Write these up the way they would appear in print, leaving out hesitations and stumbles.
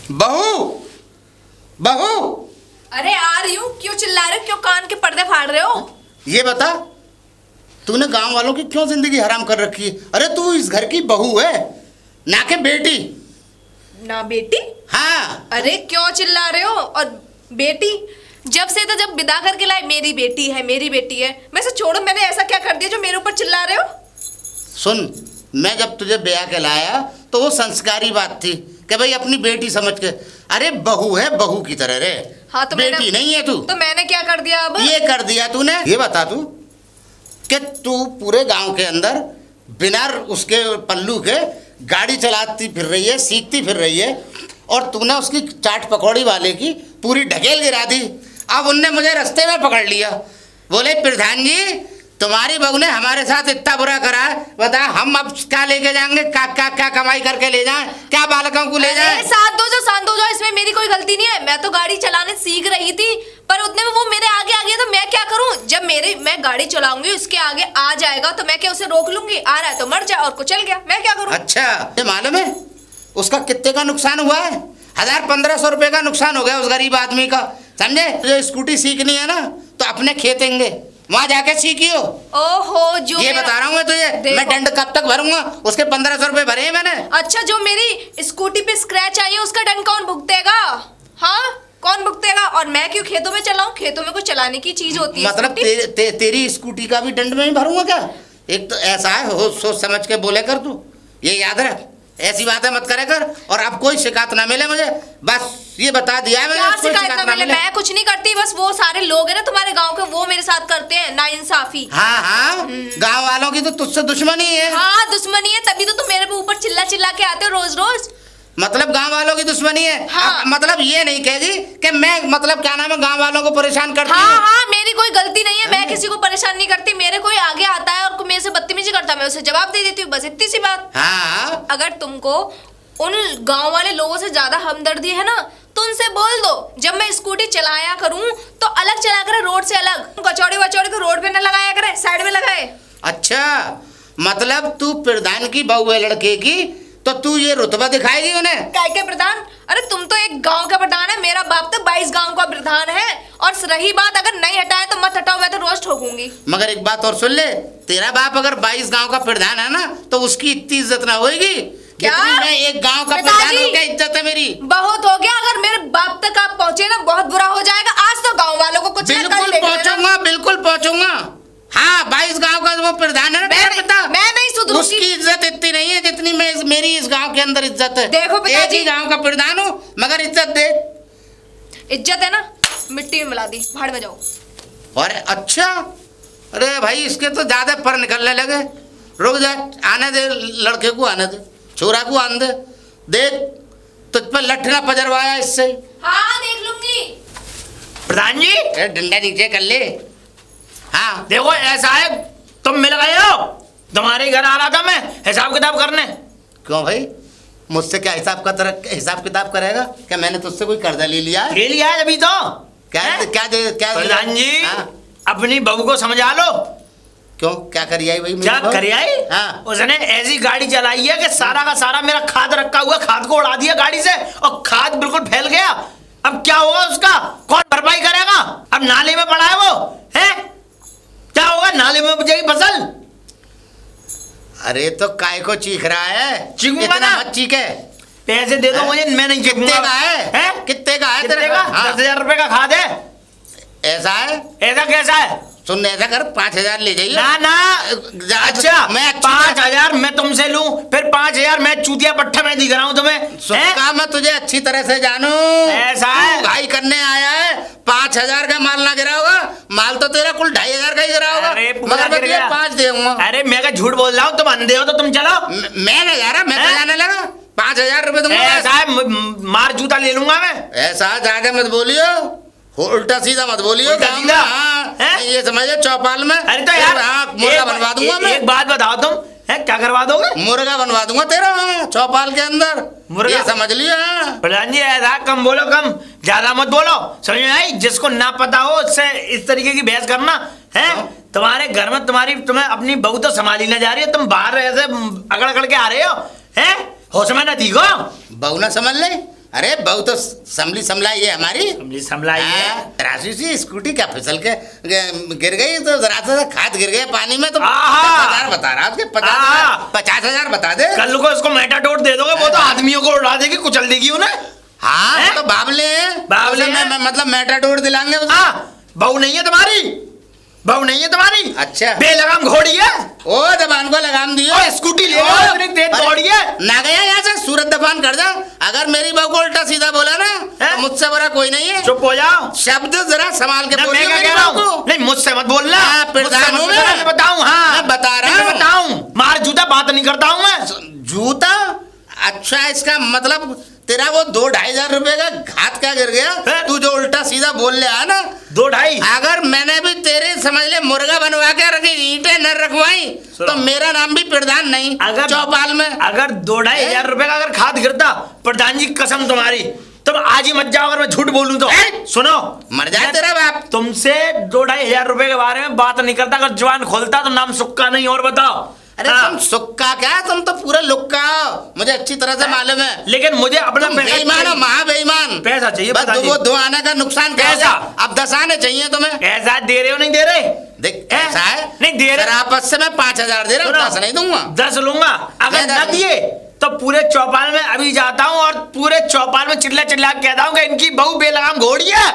बहू बहू। अरे आ रही हूँ, क्यों चिल्ला रहे हो, क्यों कान के पर्दे फाड़ रहे हो? ये बता, तूने गांव वालों की क्यों जिंदगी हराम कर रखी है? अरे तू इस घर की बहू है, ना के बेटी। ना बेटी? हाँ। अरे क्यों चिल्ला रहे हो? और बेटी जब से तो जब विदा करके लाए मेरी बेटी है मेरी बेटी है। वैसे छोड़ो, मैंने ऐसा क्या कर दिया जो मेरे ऊपर चिल्ला रहे हो? सुन, मैं जब तुझे ब्याह के लाया तो वो संस्कारी बात थी कि भाई अपनी बेटी समझ के। अरे बहू है, बहू की तरह रे। हाँ तो बेटी नहीं है तू। तो मैंने क्या कर दिया अब? ये कर दिया तूने। ये बता तू कि तू पूरे गांव के अंदर बिना उसके पल्लू के गाड़ी चलाती फिर रही है, सीखती फिर रही है, और तूने उसकी चाट पकौड़ी वाले की पूरी ढकेल गिरा दी। अब उनने मुझे रास्ते में पकड़ लिया, बोले प्रधान जी तुम्हारी बहू ने हमारे साथ इतना बुरा करा है, बता हम अब क्या लेके जाएंगे, क्या कमाई करके ले जाएं, क्या बालकों को ले जाएं? साथ दो जो, इसमें मेरी कोई गलती नहीं है। मैं तो गाड़ी चलाने सीख रही थी, पर उतने में वो मेरे आगे आ गया, तो मैं क्या करूं? जब मैं गाड़ी चलाऊंगी उसके आगे आ जाएगा तो मैं क्या उसे रोक लूंगी? आ रहा है तो मर जाए, और कुचल गया, मैं क्या करूं? अच्छा, ये मालूम है उसका कितने का नुकसान हुआ है? 1000-1500 रुपए का नुकसान हो गया उस गरीब आदमी का, समझे? जो स्कूटी सीखनी है ना तो अपने खेतेंगे, वहां जाके सीखियो। ओहो, जो ये बता रहा हूँ मैं तुझे, मैं दंड कब तक भरूंगा? उसके 1500 रुपए भरे हैं मैंने। अच्छा, जो मेरी स्कूटी पे स्क्रैच आई है उसका दंड कौन भुगतेगा? हाँ, कौन भुगतेगा? और मैं क्यों खेतों में चलाऊं? खेतों में कुछ चलाने की चीज होती है। मतलब तेरी स्कूटी का भी दंड में ही भरूंगा क्या? एक तो ऐसा है, हो सोच समझ के बोले कर तू, ये याद रख, ऐसी बातें मत करे कर, और अब कोई शिकायत ना मिले मुझे, बस ये बता दिया है मैंने। क्या शिकायत ना मिले? मैं कुछ नहीं करती, बस वो सारे लोग हैं ना तुम्हारे गांव के, वो मेरे साथ करते हैं नाइंसाफी। हाँ, गांव वालों की तो तुझसे दुश्मनी है। हाँ, दुश्मनी है, तभी तो तुम मेरे पे ऊपर चिल्ला चिल्ला के आते हो रोज रोज। मतलब गांव वालों की दुश्मनी है? हाँ। मतलब ये नहीं कहेगी कि मैं मतलब क्या नाम है गांव वालों को परेशान करती हूँ? हाँ, मेरी कोई गलती नहीं है, मैं किसी को परेशान नहीं करती। मेरे कोई आगे आता है और मेरे से बदतमीजी करता, मैं उसे जवाब दे देती हूँ, बस इतनी सी बात। हाँ। अगर तुमको उन गांव वाले लोगों से ज्यादा हमदर्दी है ना तो उनसे बोल दो, जब मैं स्कूटी चलाया करूं तो अलग चला करे, रोड से अलग। कचौड़ी वचौड़ी को रोड पे न लगाया करे, साइड में लगाए। अच्छा, मतलब तू प्रधान की बहू है लड़के की, तो तू ये रुतबा दिखाएगी उन्हें? काय के प्रधान? अरे तुम तो एक गांव का प्रधान है, मेरा बाप तो 22 गांव का प्रधान है। और रही बात, अगर नहीं हटाए तो मत हटाओ, मैं तो रोज ठोकूंगी। मगर एक बात और सुन ले, तेरा बाप अगर 22 गांव का प्रधान है ना तो उसकी इतनी इज्जत ना होगी। क्या? मैं एक गांव का प्रधान हूं, क्या इज्जत है मेरी? बहुत हो गया, अगर मेरे बाप तक आप पहुंचे ना बहुत बुरा हो जाएगा। आज तो गांव वालों को कुछ बिल्कुल पहुंचूंगा, बिल्कुल पहुंचूंगा। हाँ, 22 गांव का वो प्रधान है ना, मैं नहीं सुधरूंगी। उसकी इज्जत इतनी नहीं है जितनी मेरी इस गांव के अंदर इज्जत है। देखो पिताजी, एक ही गांव का प्रधान हूँ, मगर इज्जत दे। इज्जत है ना, मिट्टी में मिला दी, भाड़ में जाओ। अरे अच्छा, अरे भाई इसके तो ज्यादा पर निकलने लगे। रुक जा, आने दे लड़के को, आने दे छोरा को, आने दे। देख तुझ पर लठ ना पजरवाया इससे। हाँ, देख लूंगी। प्रधान जी, डंडा नीचे कर ले। हाँ देखो ऐसा है, तुम मिल गए हो, तुम्हारे घर आ रहा था मैं हिसाब किताब करने। क्यों भाई, मुझसे क्या हिसाब किताब करेगा? क्या मैंने तुझसे कोई कर्जा ले लिया है? ले लिया है अभी तो। क्या प्रधान जी, हाँ? अपनी बहू को समझा लो। क्यों, क्या करी आई भाई? क्या करी आई? हाँ। उसने ऐसी गाड़ी चलाई है कि सारा का सारा मेरा खाद रखा हुआ खाद को उड़ा दिया गाड़ी से, और खाद बिल्कुल फैल गया। अब क्या होगा उसका? कौन भरपाई करेगा? अब नाले में पड़ा है वो, है? क्या होगा? नाले में बुझेगी फसल। अरे तो काय को चीख रहा है? चीखूंगा ना। मत चीखे, पैसे दे दो मुझे, मैं नहीं कितने का है? कितने का है तेरे का? 10,000 रुपए का खाद है। ऐसा है? ऐसा कैसा है? सुन, ऐसा कर 5000 ले जाइए ना। अच्छा, मैं 5000 मैं तुमसे लूं, फिर 5000 मैं चूतिया पट्टा में दिख रहा हूं तुम्हें? सुनका, मैं तुझे अच्छी तरह से जानू। ऐसा है? भाई करने आया है, 5000 का माल ना गिरा होगा, माल तो तेरा कुल 2500 का ही गिरा होगा। मगर मैं तुझे 5 दूंगा। अरे मैं क्या झूठ बोल रहा हूँ? तुम अंधे हो तो तुम चलो। मैं नहीं जा रहा, मैं तो जाने लगा। 5000 रुपए दूंगा। ऐसा है, मार जूता ले लूंगा मैं। ऐसा जाके मत बोलियो, उल्टा सीधा मत बोलियो। हाँ, ये समझे चौपाल में। अरे तो यार, मुर्गा बनवा दूंगा मैं। एक बात बताओ, तुम है क्या करवा दोगे? मुर्गा बनवा दूंगा तेरा चौपाल के अंदर, मुर्गा, ये समझ लिया। प्रधान जी, ऐसा कम बोलो, कम ज्यादा मत बोलो, समझ में आई? जिसको ना पता हो उससे इस तरीके की बहस करना है। तुम्हारे घर में तुम्हें अपनी बहू तो संभाली ना जा रही है, तुम बाहर ऐसे अगड़ अगड़ के आ रहे हो, हैं? होश में ना दिखो। बहू ना समझ ले, अरे बहू तो संभली संभलाई है हमारी। समलाई है। राशि सी स्कूटी क्या फिसल के गिर गई तो जरा सा खाद गिर गया पानी में तो आहा। 50,000 बता रहा उसके आहा। 50,000 बता दे। कल को इसको मेटाडोर दे दोगे वो तो आदमियों को उड़ा देगी, कुचल देगी उन्हें। हाँ हैं? वो तो बाबले हैं। बाबले उसे हैं। मैं मतलब मेटाडोर दिलाएंगे उसे। बहू नहीं है तुम्हारी, बहू नहीं है तुम्हारी। अच्छा। बेलगाम घोड़ी है। ओ जबान को लगाम दियो। और स्कूटी ले आओ, इतनी तेज अरे, दौड़ी है। ना गया यहाँ से सूरत दफान कर जा। अगर मेरी बहू को उल्टा सीधा बोला ना हैं? तो मुझसे बुरा कोई नहीं है। चुप हो जाओ। शब्द जरा संभाल के ना, मैं बोलियो क्या मेरी कह रहा बहू हूँ? को। नहीं मुझसे मत बोलना। हाँ, मुझसे प्रधान मत हूँ बोलना, मैं बताऊँ। हाँ मैं बता रहा मैं हूँ। बताऊँ, मार जूता बात नहीं करता हूँ मैं। जूता? अच्छा इसका मतलब तेरा वो 2-2.5 रुपए का घात क्या गिर गया? हैं? तू जो उल्टा सीधा बोल ले आ ना 2-2.5। अगर मैंने भी तेरे समझ ले मुर्गा बनवा के रखी ईंटें न रखवाई सुनो। तो मेरा नाम भी प्रधान नहीं अगर चौपाल में। अगर 2-2.5 हजार रुपए का अगर खाद गिरता, प्रधान जी कसम तुम्हारी, तुम आज ही मत जाओ अगर मैं झूठ बोलूं तो। हैं? सुनो, मर जाए तेरा बाप। तुमसे 2-2.5 हजार रुपए के बारे में बात नहीं करता। अगर जुबान खोलता तो नाम सुक्का नहीं। और बताओ। अरे हाँ। तुम सुक्का क्या, तुम तो पूरा लुक्का हो, मुझे अच्छी तरह से मालूम है। लेकिन मुझे अपना तुम पैसा बेईमान हो, चाहिए। महा बेईमान। पैसा चाहिए बस प्रधान जी। वो 2 आने का नुकसान क्या पैसा। होगा? अब 10 आने चाहिए तुम्हें। ऐसा दे रहे हो नहीं दे रहे? देख हैं? ऐसा है नहीं दे रहे। फिर आपस से मैं 5,000 दे रहा हूँ, 10 नहीं दूंगा। 10 लूंगा। अगर दे न दो। दिए तो पूरे चौपाल में अभी जाता हूँ और पूरे चौपाल में चिल्ला चिल्ला के कहता हूँ कि इनकी बहू बेलगाम घोड़ी है।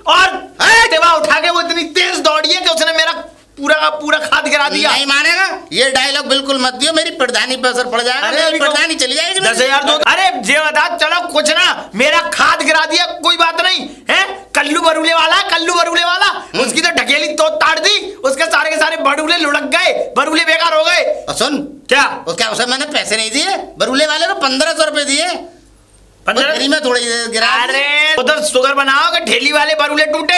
और एक्टिवा उठा के वो इतनी तेज दौड़ी है कि उसने मेरा पूरा का पूरा खाद गिरा दिया। नहीं मानेगा ये डायलॉग बिल्कुल मत दियो, मेरी प्रधानी पे असर पड़ जाएगा। अरे मेरी अभी प्रधानी चली जाएगी। 10,000 दो। अरे जे बता, चलो कुछ ना, मेरा खाद गिरा दिया, कोई बात नहीं है। कल्लू बरूले वाला, कल्लू बरूले वाला, उसकी तो ढकेली तो ताड़ दी, उसके सारे के सारे बरूले लुढ़क गए, बरूले बेकार हो गए। और सुन क्या वो क्या उसे मैंने पैसे नहीं दिए? बरूले वाले को 1,500 रुपए दिए। 15? फ्री में थोड़ी गिरा दी। अरे वो तो शुगर बनाओ कि ठेली वाले बरूले टूटे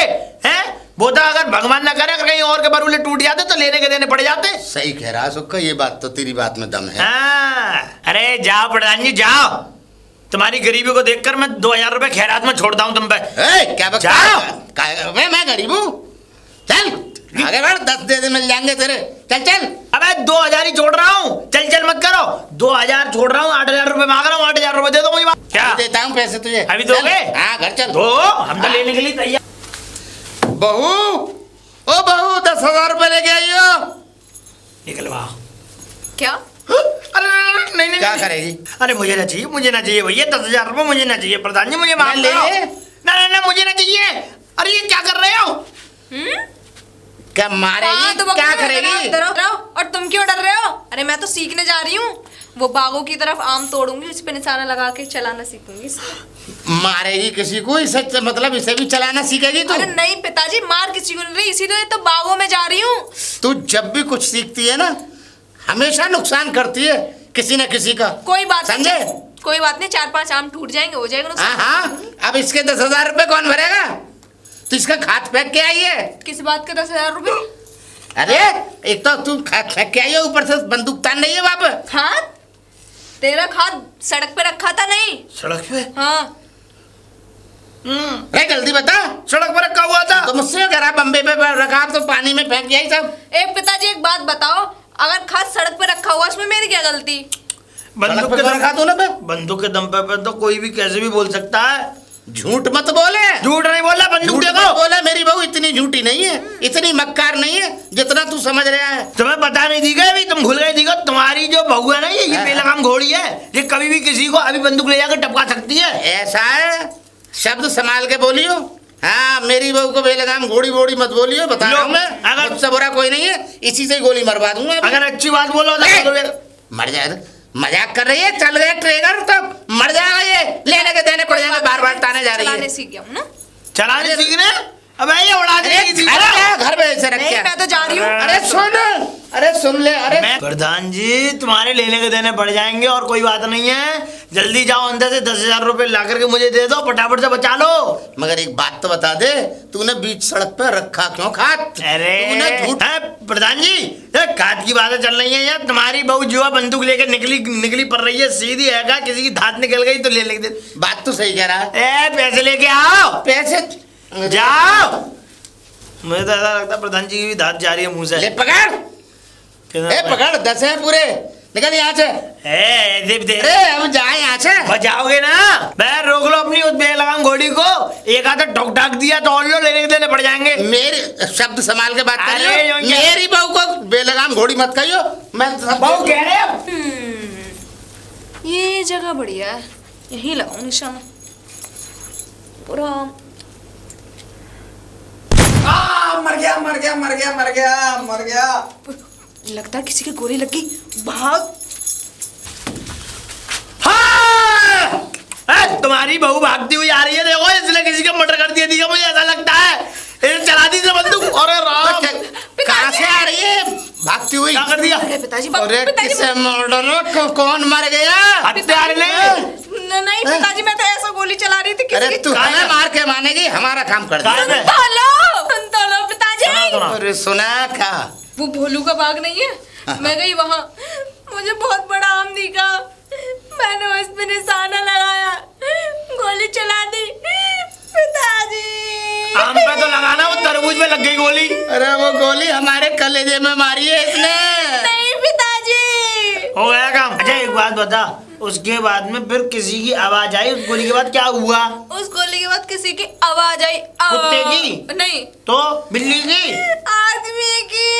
हैं। वो तो अगर भगवान ना करे अगर कहीं और के बरूले टूट जाते तो लेने के देने पड़ जाते। सही कह रहा सुक्का, ये बात तो तेरी बात में दम है। हाँ। अरे जाओ प्रधान जी जाओ, तुम्हारी गरीबी को देखकर मैं 2,000 रुपए खैरात में छोड़ता हूँ तुम पे। क्या बक जाओ। मैं गरीब हूँ? चल आगे बढ़, 10 दे मिल जाएंगे तेरे। चल चल। अबे 2,000 ही छोड़ रहा हूँ, चल चल मत करो। 2,000 छोड़ रहा हूँ, 8,000 रुपए मांग रहा हूँ, 8,000 रुपए दे दो। कोई बात क्या? अभी देता हूँ पैसे तुझे। अभी दोगे? चल, हाँ घर चल। दो, हम तो लेने के लिए तैयार। बहू, ओ बहू 10,000 रुपए लेके आइयो। निकलवा। क्या? अरे नहीं नहीं क्या नहीं। करेगी? अरे मुझे ना चाहिए, मुझे ना चाहिए भैया, 10,000 रुपए मुझे ना चाहिए। प्रधान जी मुझे माफ ले करो। ले। ना ना ना मुझे ना चाहिए। अरे ये क्या कर रहे हो? क्या मारेगी? हाँ, तो क्या बकरा करेगी? डरो। और तुम क्यों डर रहे हो? अरे मैं तो सीखने जा रही हूँ। वो बागों की तरफ आम तोड़ूंगी, उस पे निशाना लगा के चलाना सीखूंगी। मारेगी किसी को? इसे मतलब इसे भी चलाना सीखेगी तू? अरे नहीं पिताजी, मार किसी को नहीं रही, इसीलिए तो बागों में जा रही हूँ। तू जब भी कुछ सीखती है ना हमेशा नुकसान करती है किसी न किसी का। कोई बात समझे? नहीं, कोई बात नहीं, 4-5 आम टूट जाएंगे, हो जाएगा हाँ नुकसान। हाँ, अब इसके 10,000 रुपए कौन भरेगा? तो इसका खाद फेंक के आई है। किस बात के 10,000 रुपए? अरे एक तो तू खाद फेंक के आई है, ऊपर से बंदूक तान रही है वापस। खाद? तेरा खाद सड़क पे रखा था नहीं? सड़क पे? हाँ। अरे जल्दी बता। सड़क पर रखा हुआ था। तो मुझसे कह रहा बम्बे पे रखा तो पानी में फेंक दिया ही सब। एक पिताजी एक बात बताओ, अगर खाद सड़क पे रखा हुआ उसमें मेरी क्या गलती? बंदूक पे रखा तू ना बे। बंदूक के दम पे तो कोई भी कैसे भी बोल सकता है। झूठ मत बोले। झूठ नहीं बोला, बंदूक झूठ देखो। मत बोले, मेरी बहू इतनी झूठी नहीं है, इतनी मक्कार नहीं है जितना तू समझ रहा है। तुम्हें पता नहीं दी गई अभी, तुम भूल गए दी गई। तुम्हारी जो बहू है ना ये बेलगाम घोड़ी है, ये कभी भी किसी को अभी बंदूक ले जाकर टपका सकती है। ऐसा है, शब्द संभाल के बोलियो। हाँ मेरी बहू को बेलगाम घोड़ी वोड़ी मत बोलियो, बता रहा हूँ मैं। अगर- मुझसे बुरा कोई नहीं है, इसी से ही गोली मरवा दूंगा अभी। अगर अच्छी बात बोलो तो मर जाए। मजाक कर रही है? चल गया ट्रेगर तो मर जाएगा ये। लेने के देने पड़ जाएंगे, बार बार ताने जा रही चलाने है। सीख गया हूँ ना। चलाने सीखने? अबे ये उड़ा अरे देगी। घर पे ऐसे रख नहीं, के। मैं तो जा रही हूँ। अरे सुन ले। अरे प्रधान जी तुम्हारे लेने के देने पड़ जाएंगे और कोई बात नहीं है। जल्दी जाओ अंदर से 10,000 रुपए ला करके मुझे दे दो, फटाफट से बचा लो। मगर एक बात तो बता दे, तूने बीच सड़क पे रखा क्यों खाद? अरे तूने झूठ। हैं, प्रधान जी ये खाद की बातें चल रही है यार। तुम्हारी बहू जुआ बंदूक लेकर निकली पड़ रही है, सीधी है का किसी की धात निकल गई तो ले दे। बात तो सही कह रहा है। पैसे लेके आओ, पैसे जाओ। मुझे तो ऐसा लगता है प्रधान जी की भी धात जा रही है मुंह से। ले पकड़। कितना ए पकड़, 10 है पूरे। निकल यहाँ से। ऐसे दे अरे हम जाए यहाँ से। बचाओगे ना? मैं रोक लो अपनी उस बेलगाम घोड़ी को। एक आधा ठोक ठाक दिया तो और लो लेने के देने पड़ जाएंगे। मेरे शब्द संभाल के बात अरे करियो। यो, मेरी बहू को बेलगाम घोड़ी मत कहियो। मैं बहू कह रहे हो? ये जगह बढ़िया है, यहीं लगाऊं निशाना पूरा। मर गया मर गया मर गया मर गया मर गया। लगता है किसी की गोली लग गई, भाग। हाँ! तुम्हारी बहू भागती हुई आ रही है, देखो इसने किसी का मर्डर कर दिया थी, मुझे ऐसा लगता है। इन्हें चला दी बंदूक। अरे राम, कहाँ से आ रही है भागती हुई? क्या कर दिया? अरे पिताजी, अरे पिताजी, किसे मर्डर? कौन मर गया? हत्यारे ने। नहीं पिताजी, मैं तो ऐसा गोली चला रही थी अरे किसी तू हमें मार के मानेगी, हमारा काम कर कहाँ दे। है? सुन लो पिताजी। अरे सुना क्या? वो भोलू का बाग नहीं है, मैं गई वहाँ, मुझे बहुत बड़ा आम दिखा, मैंने उस पे निशाना लगाया, गोली चला दी पिताजी। आम पे तो लगाना, वो तरबूज में लग गई गोली। अरे वो गोली हमारे कलेजे में मारी है इसने। नहीं पिताजी। हो गया काम। अच्छा एक बात बता, उसके बाद में फिर किसी की आवाज आई, उस गोली के बाद क्या हुआ? उस गोली के बाद किसी की आवाज आई। कुत्ते की? नहीं, तो बिल्ली की? आदमी की।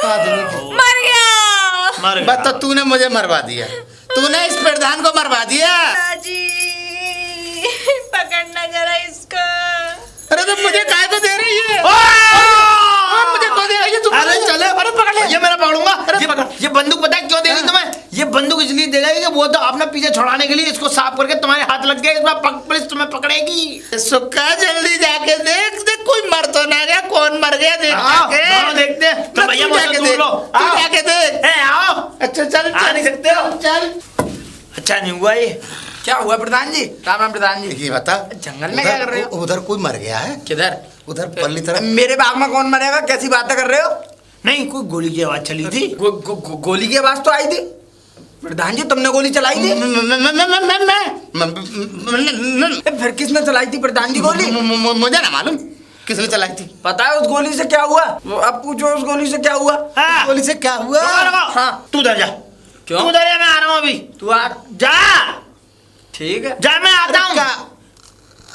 आदमी की? मर गया। मर गया। बस तो तूने मुझे मरवा दिया, तूने इस प्रधान को मरवा दिया। पिताजी पकड़ना जरा इसको। अरे तो मुझे काय को दे रही है? मुझे को दे रही है तुम? अरे चले, अरे पकड़ ले। ये मैं पकड़ूंगा। अरे पकड़। ये बंदूक पता है क्यों दे रही तुम्हें? ये बंदूक इसलिए दे रही है कि वो तो अपना पीछे छुड़ाने के लिए इसको साफ करके तुम्हारे हाथ लग गया, इसमें पुलिस तुम्हें पकड़ेगी। सुक्का जल्दी जाके देख देख, कोई मर तो ना गया, कौन मर गया देख जाके। दोनों देखते हैं। तो भैया मुझसे दूर लो। तू आओ। जाके देख। ए, आओ। अच्छा चल आ नहीं सकते हो। चल। अच्छा नहीं हुआ ये? क्या हुआ प्रधान जी? राम राम प्रधान जी। ये बता, जंगल में क्या कर रहे हो? उधर कोई मर गया है? किधर? उधर पल्ली तरफ। मेरे बाग में कौन मरेगा? कैसी बातें कर रहे हो? नहीं, कोई गोली की आवाज चली थी। गोली की आवाज तो आई थी प्रधान जी, तुमने गोली चलाई थी? फिर किसने चलाई थी प्रधान जी गोली? मुझे ना मालूम किसने चलाई थी। पता है उस गोली से क्या हुआ? अब पूछो उस गोली से क्या हुआ? हाँ। गोली से क्या हुआ? हाँ। तू उधर जा। क्यों? तू उधर जा, मैं आ रहा हूँ अभी। तू आ। जा ठीक है, जा, मैं आता हूँ।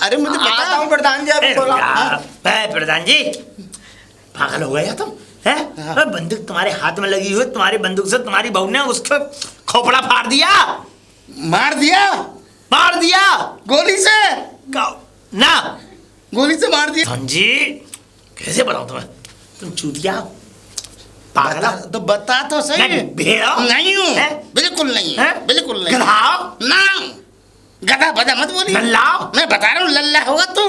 अरे मुझे आता पता। हूँ प्रधान जी। अभी बोला। प्रधान जी, पागल हो गया तुम? हैं? अरे बंदूक तुम्हारे हाथ में लगी हुई, तुम्हारी बंदूक से तुम्हारी बहू ने उसका खोपड़ा फाड़ दिया, मार दिया? मार दिया गोली से? ना गोली से मार दिया? प्रधान जी, कैसे बताऊं तुम्हें? तुम चूतिया पागल हो? तो बता तो सही। मैं भेड़ा नहीं हूँ, हैं? बिल्कुल नहीं, हैं? बिल्कुल नहीं। गधा? ना, गधा बधा मत बोली। नल्ला? मैं बता रहा हूँ, लल्ला होगा तू।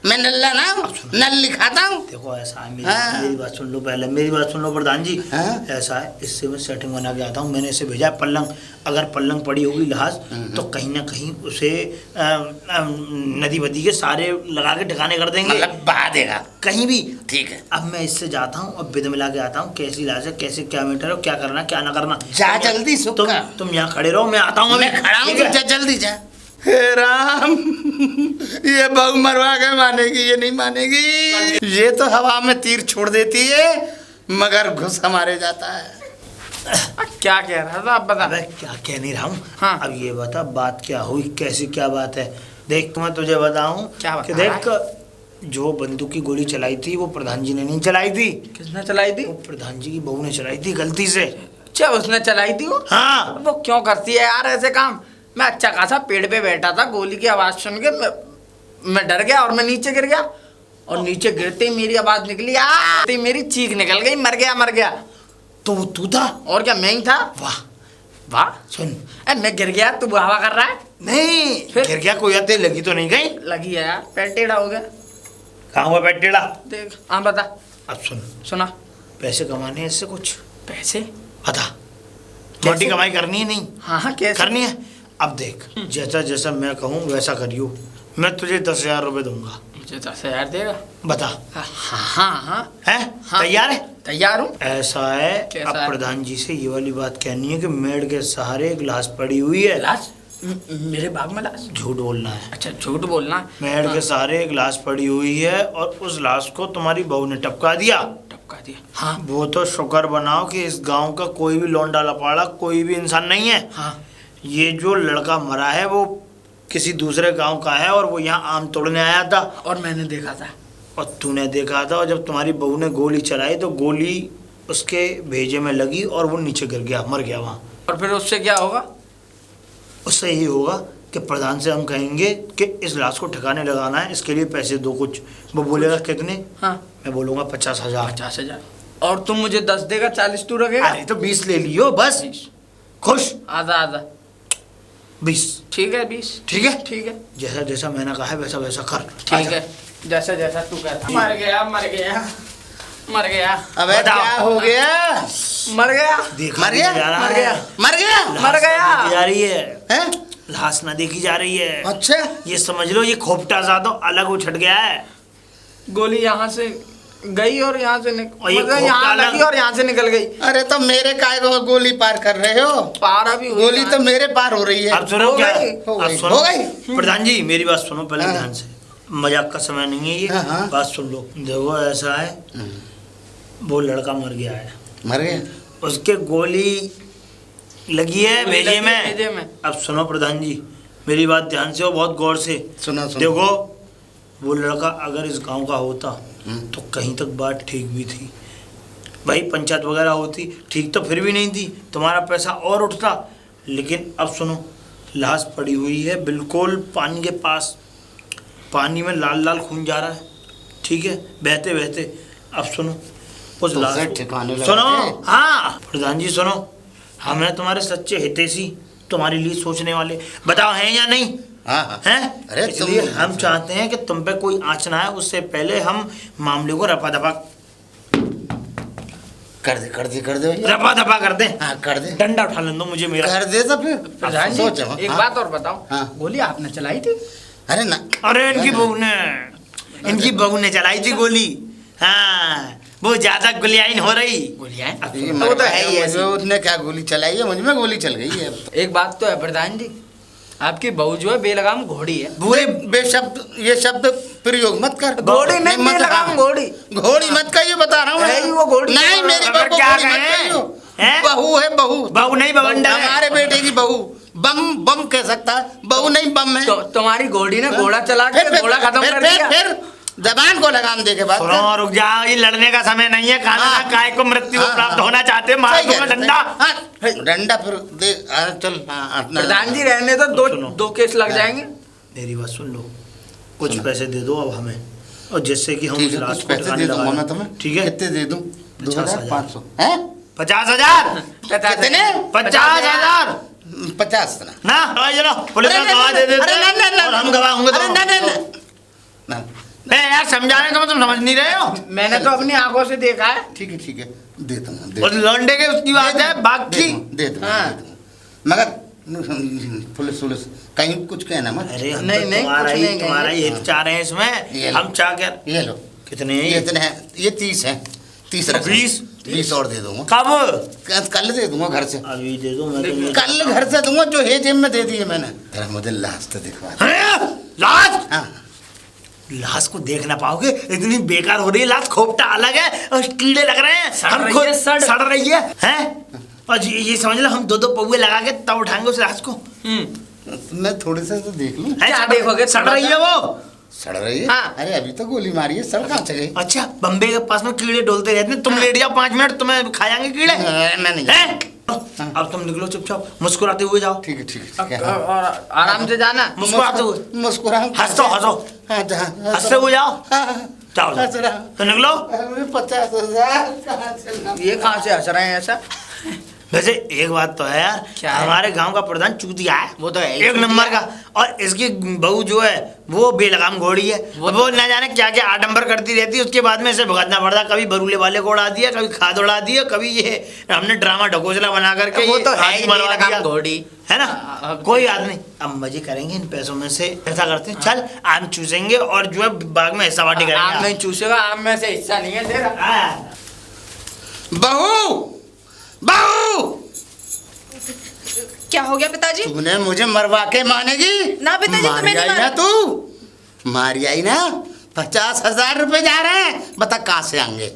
मैं नल्ला ना हूँ, नल्ली खाता हूँ। देखो ऐसा है, हाँ। मेरी बात सुन लो पहले, मेरी बात सुन लो प्रधान जी। हाँ? ऐसा है, इससे मैं सेटिंग बना के आता हूँ। मैंने इसे भेजा है पल्लंग, अगर पल्लंग पड़ी होगी लिहाज तो कहीं ना कहीं उसे नदी बदी के सारे लगा के ठिकाने कर देंगे, मतलब बहा देगा। कहीं भी। ठीक है, अब मैं इससे जाता हूँ और विद मिला के आता हूँ, कैसी इलाज है, कैसे क्या मैटर है, क्या करना क्या ना करना। जा जल्दी सुक्का। तुम यहाँ खड़े रहो, मैं आता हूँ। मैं खड़ा हूँ, ठीक तू है? जा जल्दी जा। हे राम, ये बहू मरवा के मानेगी, ये नहीं मानेगी। ये तो हवा में तीर छोड़ देती है, मगर घुस हमारे जाता है। क्या कह रहा था आप बता। अबे क्या कह नहीं रहा हूँ। हाँ। अब ये बता बात क्या हुई, कैसी क्या बात है। देख मैं तुझे बताऊं क्या कि बता देख, जो बंदूक की गोली चलाई थी वो प्रधान जी ने नहीं चलाई थी, किसने चलाई थी? वो प्रधान जी की बहू ने चलाई थी गलती से। अच्छा, उसने चलाई थी वो? हाँ। वो क्यों करती है यार ऐसे काम? मैं अच्छा खासा पेड़ पे बैठा था, गोली की आवाज सुन के मैं डर गया और मैं नीचे गिर गया, और नीचे गिरते ही मेरी आवाज निकली, मेरी चीख निकल गई, मर गया मर गया। तो वो तू था? और क्या, मैं ही था। वाह वाह, सुन, मैं गिर गया, तू हवा कर रहा है? नहीं फिर? गिर गया, कोई आते लगी तो नहीं गई? लगी है यार, पैर टेढ़ा हो गया। कहाँ हुआ बैठ टेढ़ा? देख, हाँ बता। अब सुन, सुना। पैसे कमाने हैं इससे कुछ, पैसे? बता। मोटी कमाई करनी है? नहीं हाँ हाँ, कैसे करनी है। अब देख, जैसा जैसा मैं कहूँ वैसा करियो। मैं तुझे 10,000 रुपये दूंगा। मुझे 10,000 देगा? बता। हाँ हाँ हाँ, है? हाँ। तैयार है? तैयार हूँ। ऐसा है, कैसा अब है? प्रधान जी से ये वाली बात कहनी है कि मेड़ के सहारे गिलास पड़ी हुई है। लाश? मेरे बाग में लाश? झूठ बोलना है। अच्छा, झूठ बोलना। मेड़ के सहारे गिलास पड़ी हुई है और उस लाश को तुम्हारी बहू ने टपका दिया। टपका कह दिया। हाँ वो तो शुक्र बनाओ कि इस गांव का कोई भी लौंडा लपाड़ा कोई भी इंसान नहीं है। हाँ ये जो लड़का मरा है वो किसी दूसरे गांव का है और वो यहाँ आम तोड़ने आया था। और मैंने देखा था। और तूने देखा था, और जब तुम्हारी बहू ने गोली चलाई तो गोली उसके भेजे में लगी और वो नीचे गिर गया, मर गया वहाँ। और फिर उससे क्या होगा? उससे यही होगा कि प्रधान से हम कहेंगे कि इस लाश को ठिकाने लगाना है, इसके लिए पैसे दो कुछ। वो बोलेगा कितने? हाँ मैं बोलूँगा 50,000। 50,000। और तुम मुझे 10 देगा, 40 तू रखेगा? अरे तो 20 ले लियो बस। खुश? आधा आधा 20। ठीक है 20। ठीक है, ठीक है जैसा जैसा मैंने कहा है वैसा वैसा कर। ठीक है जैसा जैसा तू कहता। मर गया मर गया मर गया। अबे बताओ। क्या हो गया? मर गया देखा मर गया? नहीं जा रहा मर है। गया मर गया? मर गया। देखी जा रही है, हैं? लाश ना देखी जा रही है। अच्छा ये समझ लो ये खोपटा सा अलग उछट गया है। गोली यहाँ से गई और यहाँ से और ये मतलब यहाँ खोपटा लगी और यहाँ से निकल गई। अरे तो मेरे काय को गोली पार कर रहे हो? पार अभी हुई गोली ना। तो मेरे पार हो रही है। अब सुनो हो क्या? गई, हो अब गई, सुनो। हो गई। प्रधान जी मेरी बात सुनो पहले हाँ। ध्यान से, मजाक का समय नहीं है ये। हाँ, हाँ। बात सुन लो। देखो ऐसा है, वो लड़का मर गया है, मर गया? उसके गोली लगी है गोली भेजे लगी है भेजे में। अब सुनो प्रधान जी मेरी बात ध्यान से और बहुत गौर से सुनो सुनो। देखो, वो लड़का अगर इस गांव का होता तो कहीं तक बात ठीक भी थी भाई, पंचायत वगैरह होती ठीक तो फिर भी नहीं थी, तुम्हारा पैसा और उठता। लेकिन अब सुनो, लाश पड़ी हुई है बिल्कुल पानी के पास, पानी में लाल लाल खून जा रहा है, ठीक है, बहते बहते। अब सुनो उस तो लाश उसे को- ठिकाने लगा सुनो, के। हाँ प्रधान जी सुनो, हम हैं तुम्हारे सच्चे हितैषी, तुम्हारे लिए सोचने वाले, बताओ हैं या नहीं? हाँ हाँ। हैं? अरे इसलिए तुम- हम चाहते हैं कि तुम पे कोई आँच ना आए, उससे पहले हम मामले को रफा दफा कर दे भैया। रफा दफा कर दें। हाँ कर दे। डंडा उठा लें दो मुझे मेरा। कर दे तो फिर प्रधान जी सोचो। एक हाँ। बात और बताओ। हाँ। गोली आपने चलाई थी? अरे ना, अरे इनकी बहू ने चलाई थी गोली। हाँ वो ज्यादा गुलियाइन हो रही। गोलियां? ये तो वो तो है ही मर ऐसी। गया, उसने क्या गोली चलाई है? मुझ में गोली चल गई है अब तो। एक बात तो है प्रधान जी, आपकी बहू जो है बेलगाम घोड़ी है। बुरे बेशब्द ये शब्द प्रयोग मत कर। घोड़ी नहीं, मत बेलगाम हाँ। घोड़ी। घोड़ी मत कहिए, बता रहा हूँ है ही वो घोड़ी। नहीं, मेरी अगर बहू को क्या घोड़ी मत कहें? कहियो। हैं? बहू है बहू। बहू नहीं बवंडर है। हमारे बेटे की बहू। बम कह सकता है, बहू नहीं बम है। तो तुम्हारी घोड़ी ने घोड़ा चला के घोड़ा खत्म कर दिया। फिर जबान को लगाम दे के बात कर। सुनो रुक जाओ, ये लड़ने का समय नहीं है, खाना हाँ। काय को मृत्यु को हाँ, प्राप्त हाँ। होना चाहते हैं, मार सही कह दूंगा रहे, डंडा। हाँ, डंडा फिर दे। चल हाँ, अपना- प्रधान जी रहने तो सुनो। दो केस लग जाएंगे। मेरी बात सुन लो, कुछ सुनो। पैसे दे दो अब हमें, और जिससे कि हम ठीक उस है, लाश कुछ को पैसे ठिकाने दे दूंगा लगा मैं लें। तुम्हें। ठीक है, कितने दे दूं? 50,000। 2,500 हैं? 50,000। कितने? 50,000 50 ना। ना चलो पुलिस अरे में गवाह दे देते अरे ना, ना, और हम गवाह होंगे अरे दोनों। ना, ना, ना। ना। नहीं यार समझाने तो तुम समझ नहीं रहे हो। मैंने तो अपनी आंखों से देखा है। ठीक है दे दूंगा दे उस लौंडे के उसकी बात है, बाकी दे दूंगा हाँ। दे दूंगा। मगर पुलिस कहीं कुछ कहना मत। अरे हम नहीं, तो नहीं, तुम्हारा कुछ ही नहीं तुम्हारा ही कहेंगे। हित चाह रहे हैं ये इसमें, लो। हम चाह कर ये लो। कितने ये हैं? इतने हैं, ये 30 है। 30 रख। 20 और दे दूंगा। कब? कल दे दूंगा घर से। अभी दे दो, मैं तो नहीं- कल घर से दूंगा, जो है जेब में दे दिए मैंने। तेरा मुझे लाश तो दिखवा दे। हैं? लाश? हाँ। लाश को देख ना पाओगे, इतनी बेकार हो रही है लाश, खोपटा अलग है और कीड़े लग रहे हैं, सड़ हम रही खुद है, सड़ रही है, हैं? और ये समझ लो हम 2-2 पौवे लगा के तब उठाएंगे उस लाश को। मैं थोड़े से तो देख लूं। हैं? क्या देखोगे? सड़ रही है वो। सड़ रही है? हाँ। अरे अभी तो गोली मारी है, सड़ कहाँ चले? अच्छा बम्बे के पास में कीड़े डोलते रहते हैं, तुम लेट जाओ 5 मिनट, तुम्हें खा जाएंगे कीड़े। मैं नहीं। हैं? अब तुम निकलो चुपचाप, मुस्कुराते हुए जाओ, ठीक है। और आराम से जाना। मुस्कुराते हुए, मुस्कुरा। हंसो हंसो, हाँ जहाँ हंसते हुए जाओ, हाँ, जाओ हंस जाओ। रहा। तो निकलो। अरे 50,000 कहाँ चला? ये कहाँ से हंस रहे हैं ऐसा? वैसे एक बात तो है यार, क्या है? हमारे गांव का प्रधान चूतिया है, वो तो है ही, एक चूतिया। नंबर का, और इसकी बहू जो है वो बेलगाम घोड़ी है, वो ना जाने क्या क्या आडंबर करती रहती है, उसके बाद में इसे भुगतना पड़ता, कभी बरूले वाले को उड़ा दिया, कभी खाद उड़ा दिया, कभी ये हमने ड्रामा ढकोसला बना करके वो ये तो है हाथी ही मरवा बेलगाम दिया। घोड़ी। है ना, अब कोई बात नहीं, अब मजे करेंगे इन पैसों में से, ऐसा करते हैं, चल आम चूसेंगे और जो है बाग में हिस्सा बांटी आम करेंगे। नहीं चूसेगा, आम में से हिस्सा नहीं है तेरा। हाँ। बहू क्या हो गया पिताजी? तूने मुझे मरवा के मानेगी? ना पिताजी, तुम्हें मारी नहीं आई ना मारा। तू, मारी आई ना। 50,000 रुपए जा रहे हैं, बता कहाँ से आएंगे?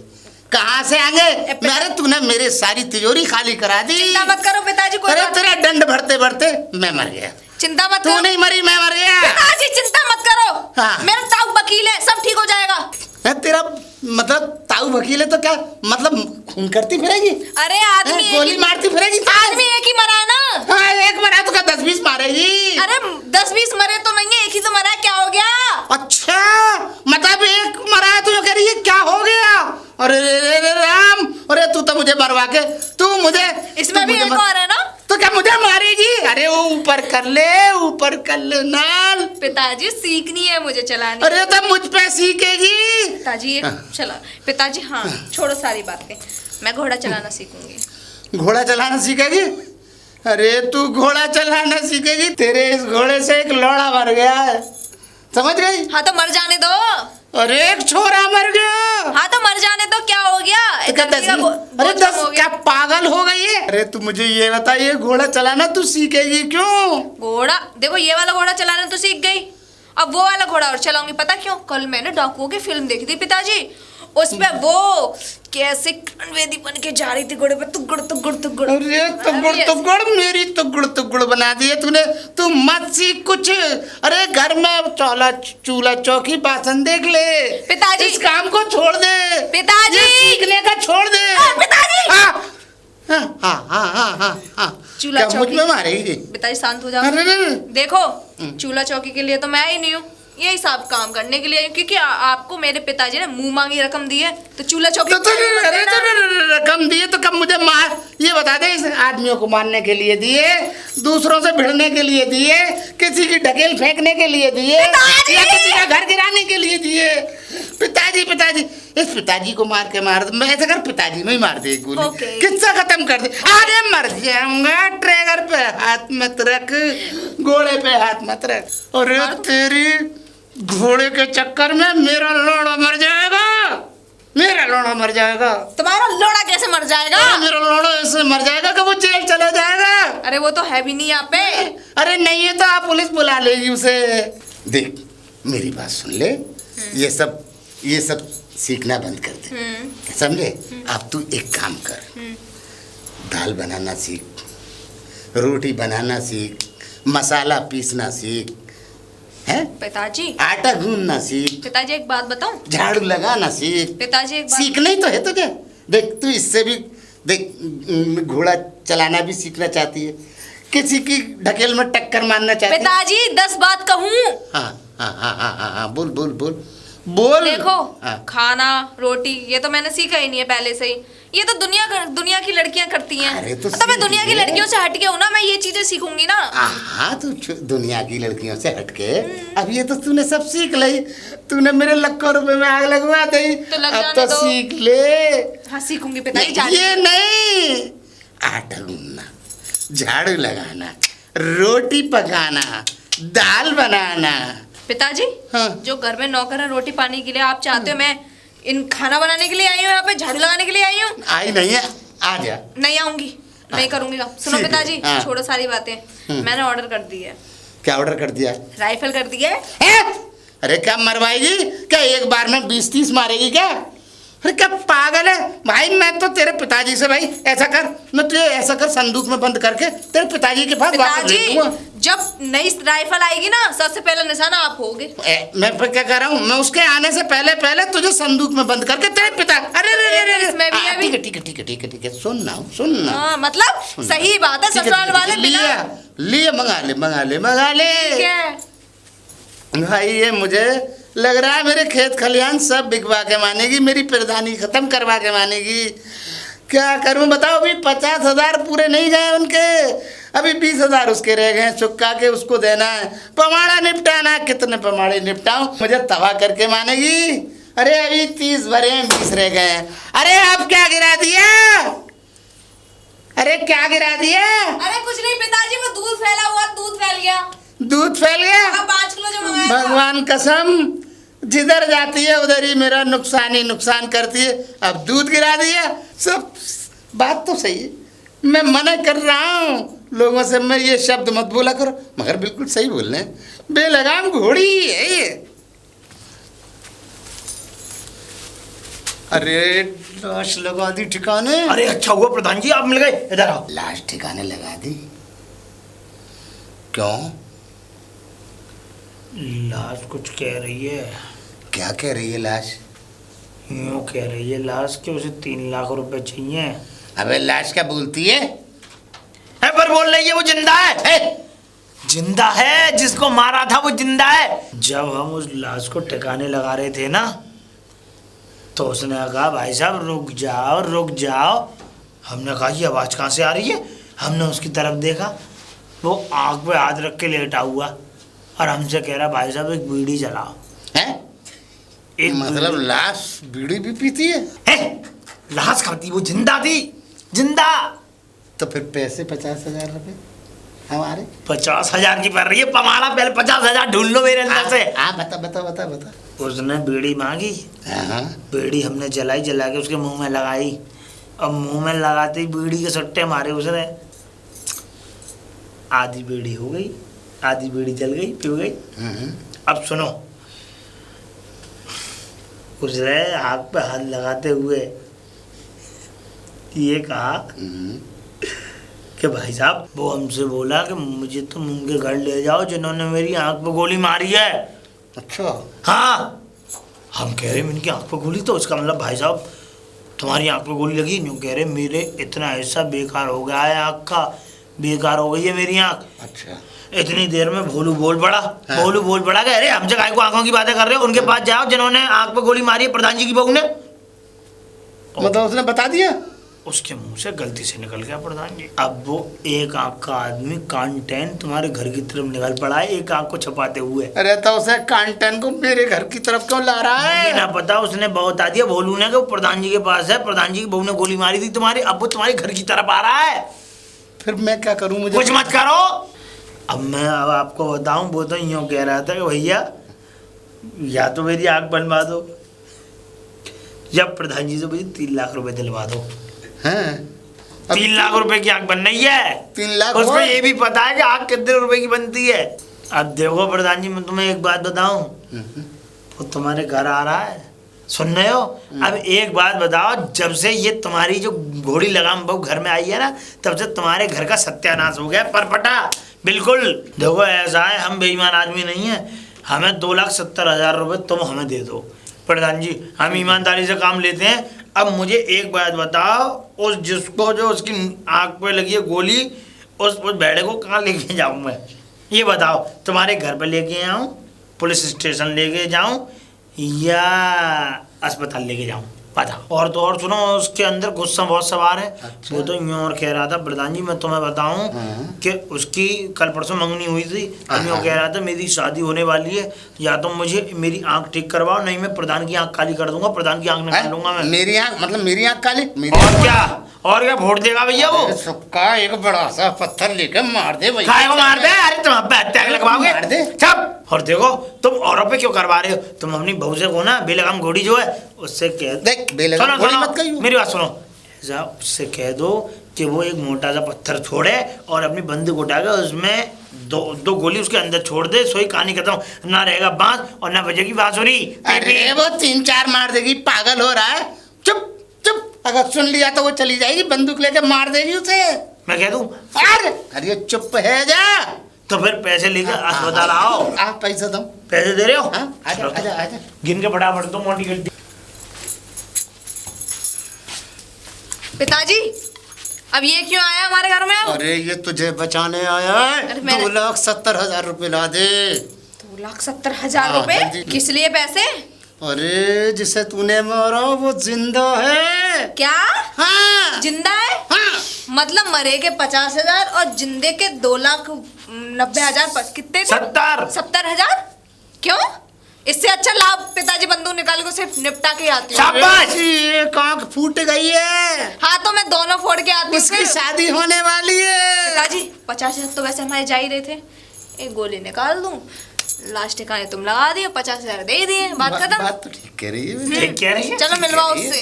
कहाँ से आएंगे? अरे तूने मेरे सारी तिजोरी खाली करा दी। चिंता मत करो पिताजी, कोई अरे बात तेरा दंड भरते भरते मैं मर गया। चिंता मत तू करो। नहीं मरी, मैं मर गया। पिताजी चिंता मत करो, हाँ। मेरा ताऊ वकील है, सब ठीक हो जाएगा। है तेरा मतलब ताऊ वकील है तो क्या मतलब खून करती फिरेगी? अरे आदमी हैं, गोली मारती फिरेगी? आदमी एक ही मरा है ना। हाँ एक मरा तो क्या 10-20 मारेगी? अरे 10-20 मरे तो नहीं है, एक ही तो मरा है, क्या हो गया? अच्छा मतलब एक मरा है तो जो कह रही है क्या हो गया? अरे रे रे रे राम, अरे तू तो मुझे मरवा के तू मुझे इसमें भी एक और है ना। तो क्या मुझे मारेगी? अरे वो ऊपर कर ले नाल। पिताजी सीखनी है मुझे चलानी। अरे तो मुझ पे सीखेगी। पिताजी ये चला पिताजी, हाँ छोड़ो सारी बातें, मैं घोड़ा चलाना सीखूंगी। घोड़ा चलाना सीखेगी? अरे तू घोड़ा चलाना सीखेगी, तेरे इस घोड़े से एक लौड़ा मर गया है, समझ गई? हाँ तो मर जाने दो। अरे एक छोरा मर गया। हाँ तो मर जाने दो, क्या हो गया? तो क्या गलती का अरे बोझ 10 हो क्या गया। पागल हो गई है? अरे तू मुझे ये बताइए घोड़ा चलाना तू सीखेगी क्यों? घोड़ा देखो, ये वाला घोड़ा चलाना तो सीख गई, अब वो वाला घोड़ा और चलाऊंगी। पता क्यों? कल मैंने डाकुओं की फिल्म देखी थी पिताजी, उसमें वो कैसे रणवेदी बन के जा रही थी घोड़े पे, तुगड़ तुगड़ तुगड़। अरे तुगड़ मेरी तुगड़ बना दी है तूने। तू मत सीख कुछ। अरे घर में चूल्हा चौकी बासन देख ले पिताजी। इस काम को छोड़ दे पिताजी। ये सीखने का छोड़ दे। पिताजी। हाँ चूल्हा क्या मुझ चौकी में मारेगी? पिताजी शांत हो जाओ। अरे रे। देखो चूल्हा चौकी के लिए तो मैं ही नहीं हूँ, यही सब काम करने के लिए, क्योंकि आपको मेरे पिताजी ने मुंह मांगी रकम दी है, तो चूल्हा चौकी रकम दिए तो कब मुझे मार, ये बता दे, इस आदमियों को मारने के लिए दिए, दूसरों से भिड़ने के लिए दिए, किसी की ढकेल फेंकने के लिए दिए, या किसी का घर गिराने के लिए दिए? पिताजी इस पिताजी को मार दे, मैं ऐसा कर पिताजी में ही मार दे गोली, किस्सा खत्म कर दे। अरे मर जाऊंगा, ट्रैगर पे हाथ मत रख, घोड़े पे हाथ मत रख। अरे तेरी घोड़े के चक्कर में मेरा लोड़ा मर जाएगा। तुम्हारा लोड़ा कैसे मर जाएगा? मेरा लोड़ा ऐसे मर जाएगा कि वो जेल चला जाएगा। अरे वो तो है भी नहीं यहाँ पे। अरे नहीं है तो आप पुलिस बुला लेगी उसे। देख मेरी बात सुन ले, ये सब सीखना बंद कर दे, समझे? अब तू एक काम कर, दाल बनाना सीख, रोटी बनाना सीख, मसाला पीसना सीख, हैं? पिताजी आटा गूंदना सीख, पिताजी एक बात बताऊं? झाड़ू लगाना सीख। पिताजी एक बात, सीखना ही तो है तुझे। देख तू इससे भी देख घोड़ा चलाना भी सीखना चाहती है, किसी की ढकेल में टक्कर मारना चाहती है। पिताजी 10 बात कहूं? हाँ बोल। देखो हाँ। खाना रोटी ये तो मैंने सीखा ही नहीं है पहले से ही, ये तो दुनिया की लड़कियां करती हैं। अरे तो मैं दुनिया की लड़कियों से हट के हूँ ना, मैं ये चीजें सीखूंगी ना। हाँ तू दुनिया की लड़कियों से हटके अब ये तो तूने सब सीख ली, तूने मेरे लाखों रुपए में आग लगवा दी, तो लग अब जाने तो दो। सीख ले। हाँ सीखूंगी पिताजी। ये नहीं, आटा गूंदना, झाड़ू लगाना, रोटी पकाना, दाल बनाना। पिताजी हाँ। जो घर में नौकर है रोटी पानी के लिए, आप चाहते हो मैं इन खाना बनाने के लिए आई हूँ, यहाँ पे झाड़ू लगाने के लिए आई हूँ? आई नहीं है, आ जा। नहीं आऊंगी, नहीं करूंगी काम। सुनो ठीक है, पिताजी हाँ। छोड़ो सारी बातें, मैंने ऑर्डर कर दी है। क्या ऑर्डर कर दिया? राइफल कर दी है। अरे क्या मरवाएगी क्या? एक बार में 20-30 मारेगी क्या? अरे क्या पागल है भाई? मैं तो तेरे पिताजी से भाई ऐसा कर, मैं तुझे ऐसा कर संदूक में बंद करके तेरे पिताजी के पास वापस भेज दूंगा। जब नई राइफल आएगी ना, सबसे पहला निशाना आप होगे। मैं फिर क्या कर रहा हूँ, मैं उसके आने से पहले तुझे संदूक में बंद करके तेरे पिता। अरे इसमें भी अभी ठीक है सुन ना। हाँ, मतलब सही बात है, ससुराल वाले लिए मंगा ले। क्या भाई ये मुझे लग रहा है मेरे खेत खलियान सब बिकवा के मानेगी, मेरी प्रधानी खत्म करवा के मानेगी। क्या करूं बताओ? अभी 50,000 पूरे नहीं गए उनके, अभी 20,000 उसके रह गए, चुक्का के उसको देना है, पमाड़ा निपटाना। कितने पमाड़े निपटाऊं? मुझे तबाह करके मानेगी। अरे अभी 30 भरे हैं, 20 रह गए हैं। अरे अब क्या गिरा दिया? अरे कुछ नहीं पिताजी, वो दूध फैला हुआ, दूध फैल गया। 5 किलो जो मंगाया था। भगवान कसम, जिधर जाती है उधर ही मेरा नुकसान करती है। अब दूध गिरा दिया। सब बात तो सही है, मैं मना कर रहा हूँ लोगों से, मैं ये शब्द मत बोला करो, मगर बिल्कुल सही बोल रहे हैं, बेलगाम घोड़ी है ये। अरे लाश लगा दी ठिकाने। अरे अच्छा हुआ प्रधान जी आप मिल गए, इधर आओ। लाश ठिकाने लगा दी? क्यों? लाश कुछ कह रही है। क्या कह रही है लाश? यूँ कह रही है लाश कि उसे 3 लाख रुपए चाहिए। अबे लाश क्या बोलती है? पर बोल रही है वो जिंदा है। जिंदा है, जिसको मारा था वो जिंदा है। जब हम उस लाश को ठिकाने लगा रहे थे ना, तो उसने कहा भाई साहब रुक जाओ रुक जाओ। हमने कहा ये आवाज़ कहाँ से आ रही है। हमने उसकी तरफ देखा, वो आँख पे हाथ रख के लेटा हुआ और हमसे कह रहा भाई साहब एक बीड़ी जलाओ। हैं? एक मतलब लाश बीड़ी भी पीती है? लाश खाती, वो जिंदा थी, जिंदा। तो फिर पैसे 50,000 रुपए हमारे? 50,000 की पड़ रही है पमाड़ा, पहले 50,000 ढूंढ लो मेरे अंदर से। बता बता बता बता। उसने बीड़ी मांगी, बीड़ी हमने जलाई, जला के उसके मुंह में लगाई और मुंह में लगाते ही बीड़ी के सट्टे मारे उसने। आधी बीड़ी हो गई, आधी बीड़ी जल गई, पियो गई। अब सुनो, उसने हाथ पे हाथ लगाते हुए ये कहा कि भाई साहब वो हमसे बोला कि मुझे तुम उनके घर ले जाओ जिन्होंने मेरी आंख पे गोली मारी है। अच्छा। हाँ, हम कह रहे इनकी आंख पे गोली, तो उसका मतलब भाई साहब तुम्हारी आंख पे गोली लगी। यूँ कह रहे मेरे इतना ऐसा बेकार हो गया है, आँख का बेकार हो गई है मेरी आँख। अच्छा। इतनी देर में भोलू बोल पड़ा। हाँ। भोलू बोल पड़ा कि अरे हमसे काहे को आंखों की बातें कर रहे हो, उनके पास जाओ जिन्होंने आंख पे गोली मारी है, प्रधान जी की बहू ने। मतलब उसने बता दिया? उसके मुंह से गलती से निकल गया प्रधान जी। अब वो एक आंख का आदमी कांटेन तुम्हारे घर की तरफ निकल पड़ा है, एक आंख को छपाते हुए। अरे तो उसे कांटेन को मेरे घर की तरफ क्यों ला रहा है? ये ना पता, उसने बता दिया भोलू ने कि वो प्रधान जी के पास है, प्रधान जी की बहू ने गोली मारी थी तुम्हारी, अब वो तुम्हारे घर की तरफ आ रहा है। फिर मैं क्या करूं? मुझे कुछ मत करो। अब मैं अब आपको बताऊं, वो तो यूँ कह रहा था कि भैया या तो मेरी आंख बनवा दो या प्रधान जी से मुझे 3 लाख रुपए दिलवा दो। हैं? 3 लाख रुपए की आंख बन रही है। 3 लाख? उसको ये भी पता है कि आंख कितने रुपए की बनती है। अब देखो प्रधान जी, मैं तुम्हें एक बात बताऊं, वो तुम्हारे घर आ रहा है, सुन रहे हो? अब एक बात बताओ, जब से ये तुम्हारी जो घोड़ी लगाम बहू घर में आई है ना, तब से तुम्हारे घर का सत्यानाश हो गया, परपटा बिल्कुल। देखो ऐसा है, हम बेईमान आदमी नहीं है, हमें 2,70,000 रुपये तुम हमें दे दो प्रधान जी, हम ईमानदारी से काम लेते हैं। अब मुझे एक बात बताओ, उस जिसको जो उसकी आँख पे लगी है गोली, उस भेड़े को कहाँ लेके जाऊँ मैं? ये बताओ, तुम्हारे घर पे लेके आऊँ, पुलिस स्टेशन लेके जाऊँ या अस्पताल लेके जाऊँ, बताओ। और तो और सुनो, उसके अंदर गुस्सा बहुत सवार है। अच्छा। वो तो यूँ और कह रहा था प्रधान जी, मैं तुम्हें बताऊं कि उसकी कल परसों मंगनी हुई थी, अब यूँ कह रहा था मेरी शादी होने वाली है, या तो मुझे मेरी आंख ठीक करवाओ, नहीं मैं प्रधान की आंख काली कर दूंगा, प्रधान की आंख निकाल लूंगा मैं। मेरी आंख मतलब मेरी आंख काली? और क्या वोट देगा भैया वो? सबका एक बड़ा सा पत्थर लेकर मार दे भैया। काय को मार दे? अरे तुम पे हत्या लगवाओगे? मार दे। चुप। और देखो तुम औरों पे क्यों करवा रहे हो? तुम अपनी बहू से को ना बेलगाम घोड़ी जो है उससे कह देख, बेलगाम घोड़ी मत कहियो। मेरी बात सुनो, ऐसा उससे कह दो कि वो एक मोटा सा पत्थर छोड़े और अपनी बंदूक उठाकर उसमें दो गोली उसके अंदर छोड़ दे, सोई कहानी खत्म। ना रहेगा बांस और ना बजेगी बांसुरी। अरे वो 3-4 मार देगी, पागल हो रहा है। चुप चुप, अगर सुन लिया तो वो चली जाएगी, बंदूक लेके मार देगी उसे। मैं कह दूं? अरे चुप है जा। तो फिर पैसे लेकर अस्पताल आओ। आप पैसे दो। पैसे दे रहे हो? आजा आजा आजा, गिन के फटाफट दो मोटी गड्डी। पिताजी अब ये क्यों आया हमारे घर में? अरे ये तुझे बचाने आया है। 2,70,000 रुपए ला दे। 2,70,000 रुपए? किस लिए पैसे? अरे जिसे तूने मारा वो जिंदा है। क्या? हाँ। जिंदा है? हाँ। मतलब मरे के 50,000 और जिंदे के 2,90,000 कितने? 70,000। क्यों? इससे अच्छा लाभ पिताजी बंदूक निकाल के सिर्फ निपटा के आती हूँ। शाबाश। एक आंख फूट गई है। हाँ तो मैं दोनों फोड़ के आती हूँ। उसकी शादी होने वाली है। पिताजी 50,000 तो वैसे हमारे जा ही रहे थे, एक गोली निकाल दूं, लास्ट ठिकाने तुम लगा दिए, 50,000 दे दिए, बात खत्म। बात तो ठीक कह रही है। ठीक कह रही है। चलो मिलवाओ उससे।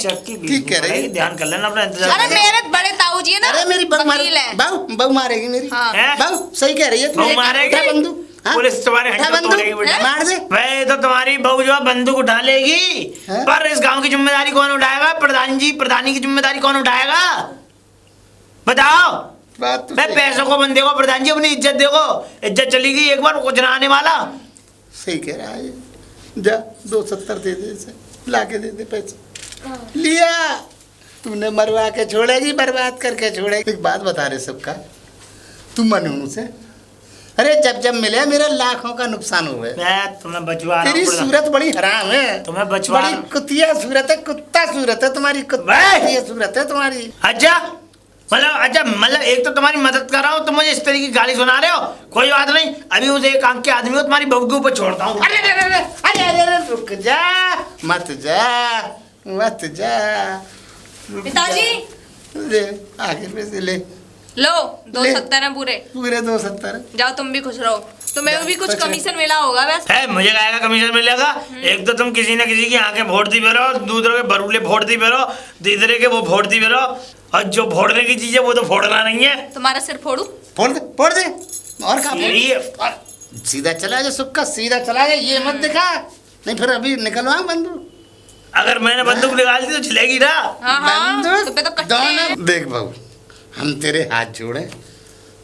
ठीक कह रही है। ध्यान कर लेना अपना इंतजार। अरे मेरे बड़े ताऊ जी है ना, अरे मेरी बहू वकील है। बहू मारेगी मेरी। हाँ। बहू सही कह रही है। बहू मारेगी? बंदूक। हाँ? पुलिस तुम्हारे उठा हड्डी को बंदूक, तोड़ेगी बेटा। मार दे। भाई तो तुम्हारी बहू जो है बंदूक उठा लेगी, हाँ? पर इस गांव की जिम्मेदारी कौन उठाएगा? प्रधान जी, प्रधानी की जिम्मेदारी कौन उठाएगा? बताओ। बात तो मैं सही पैसों को बंदे को, प्रधान जी अपनी इज्जत देखो, इज्जत चली गई एक बार, कुछ ना आने वाला। सही कह रहा है ये। जा 270 दे दे इसे, ला के दे दे पैसे। लिया, तूने मरवा के छोड़ेगी, बर्बाद करके छोड़ेगी। एक बात बता रहे सबका, तू मनू से, अरे जब जब मिले मेरे लाखों का नुकसान हुए। मैं तुम्हें बचवा रहा तेरी हूँ प्रधान। सूरत बड़ी हराम है, तुम्हें बचवा बड़ी कुतिया सूरत है, कुत्ता सूरत है तुम्हारी, कुत्ता सूरत है तुम्हारी। अच्छा मतलब एक तो तुम्हारी मदद कर रहा हूँ, तुम मुझे इस तरीके की गाली सुना रहे हो। कोई बात नहीं, अभी उस एक आंख के आदमी को तुम्हारी बहू के ऊपर छोड़ता हूँ। अरे अरे अरे अरे अरे अरे रुक जा, मत जा, मत जा। रुक पिताजी। जा। ले आगे पैसे ले, लो ले। 270 है पूरे। पूरे 270। जाओ तुम भी खुश रहो, तुम्हें भी कुछ कमीशन मिला होगा वैसे। है मुझे क्या कमीशन मिलेगा? एक तो तुम किसी न किसी की आंखें फोड़ती फिरो, दूसरों के बरूले फोड़ती फिरो, तीसरे के वो फोड़ती फिरो, और जो फोड़ने की चीज है वो तो फोड़ना नहीं है। तुम्हारा सिर फोड़ू? फोड़ दे, फोड़ दे। और कहाँ ये और सीधा चला जा, सुक्का सीधा चला जा, ये मत दिखा, नहीं फिर अभी निकलवा बंदूक। अगर मैंने बंदूक निकाल दी तो चलेगी ना? हाँ हाँ, तुम्हें तो कट्टे हैं। दोनों देख बाबू, हम तेरे हाथ जोड़े,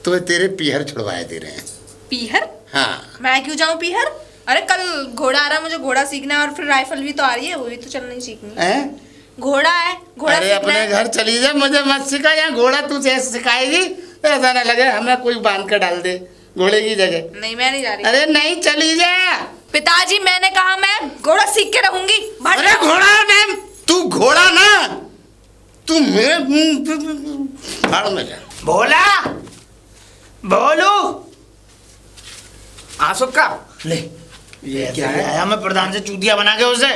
तो तेरे पीहर छुड़वाए दे रहे हैं। पीहर? हाँ, मैं क्यों जाऊं पीहर? अरे कल घोड़ा आ रहा है, मुझे घोड़ा सीखना है, और फिर राइफल भी तो आ रही है, वो भी तो चलनी सीखनी है। हैं? घोड़ा है, घोड़ा अरे सीखना अपने है। घर चली जा, मुझे मत सिखा। यहाँ घोड़ा तू जैसे सिखाएगी ऐसा ना लगे हमें कोई बांध कर डाल दे घोड़े की जगह। नहीं मैं नहीं जा रही। अरे नहीं, चली जा। पिताजी मैंने कहा मैं घोड़ा सीख के रहूंगी। भाग अरे जाओ। घोड़ा नहीं, तू घोड़ा ना, तू मेरे भाड़ में जा। बोला बोलू आसुक्का ले, ये क्या है? आया मैं प्रधान से चूतिया बना के उसे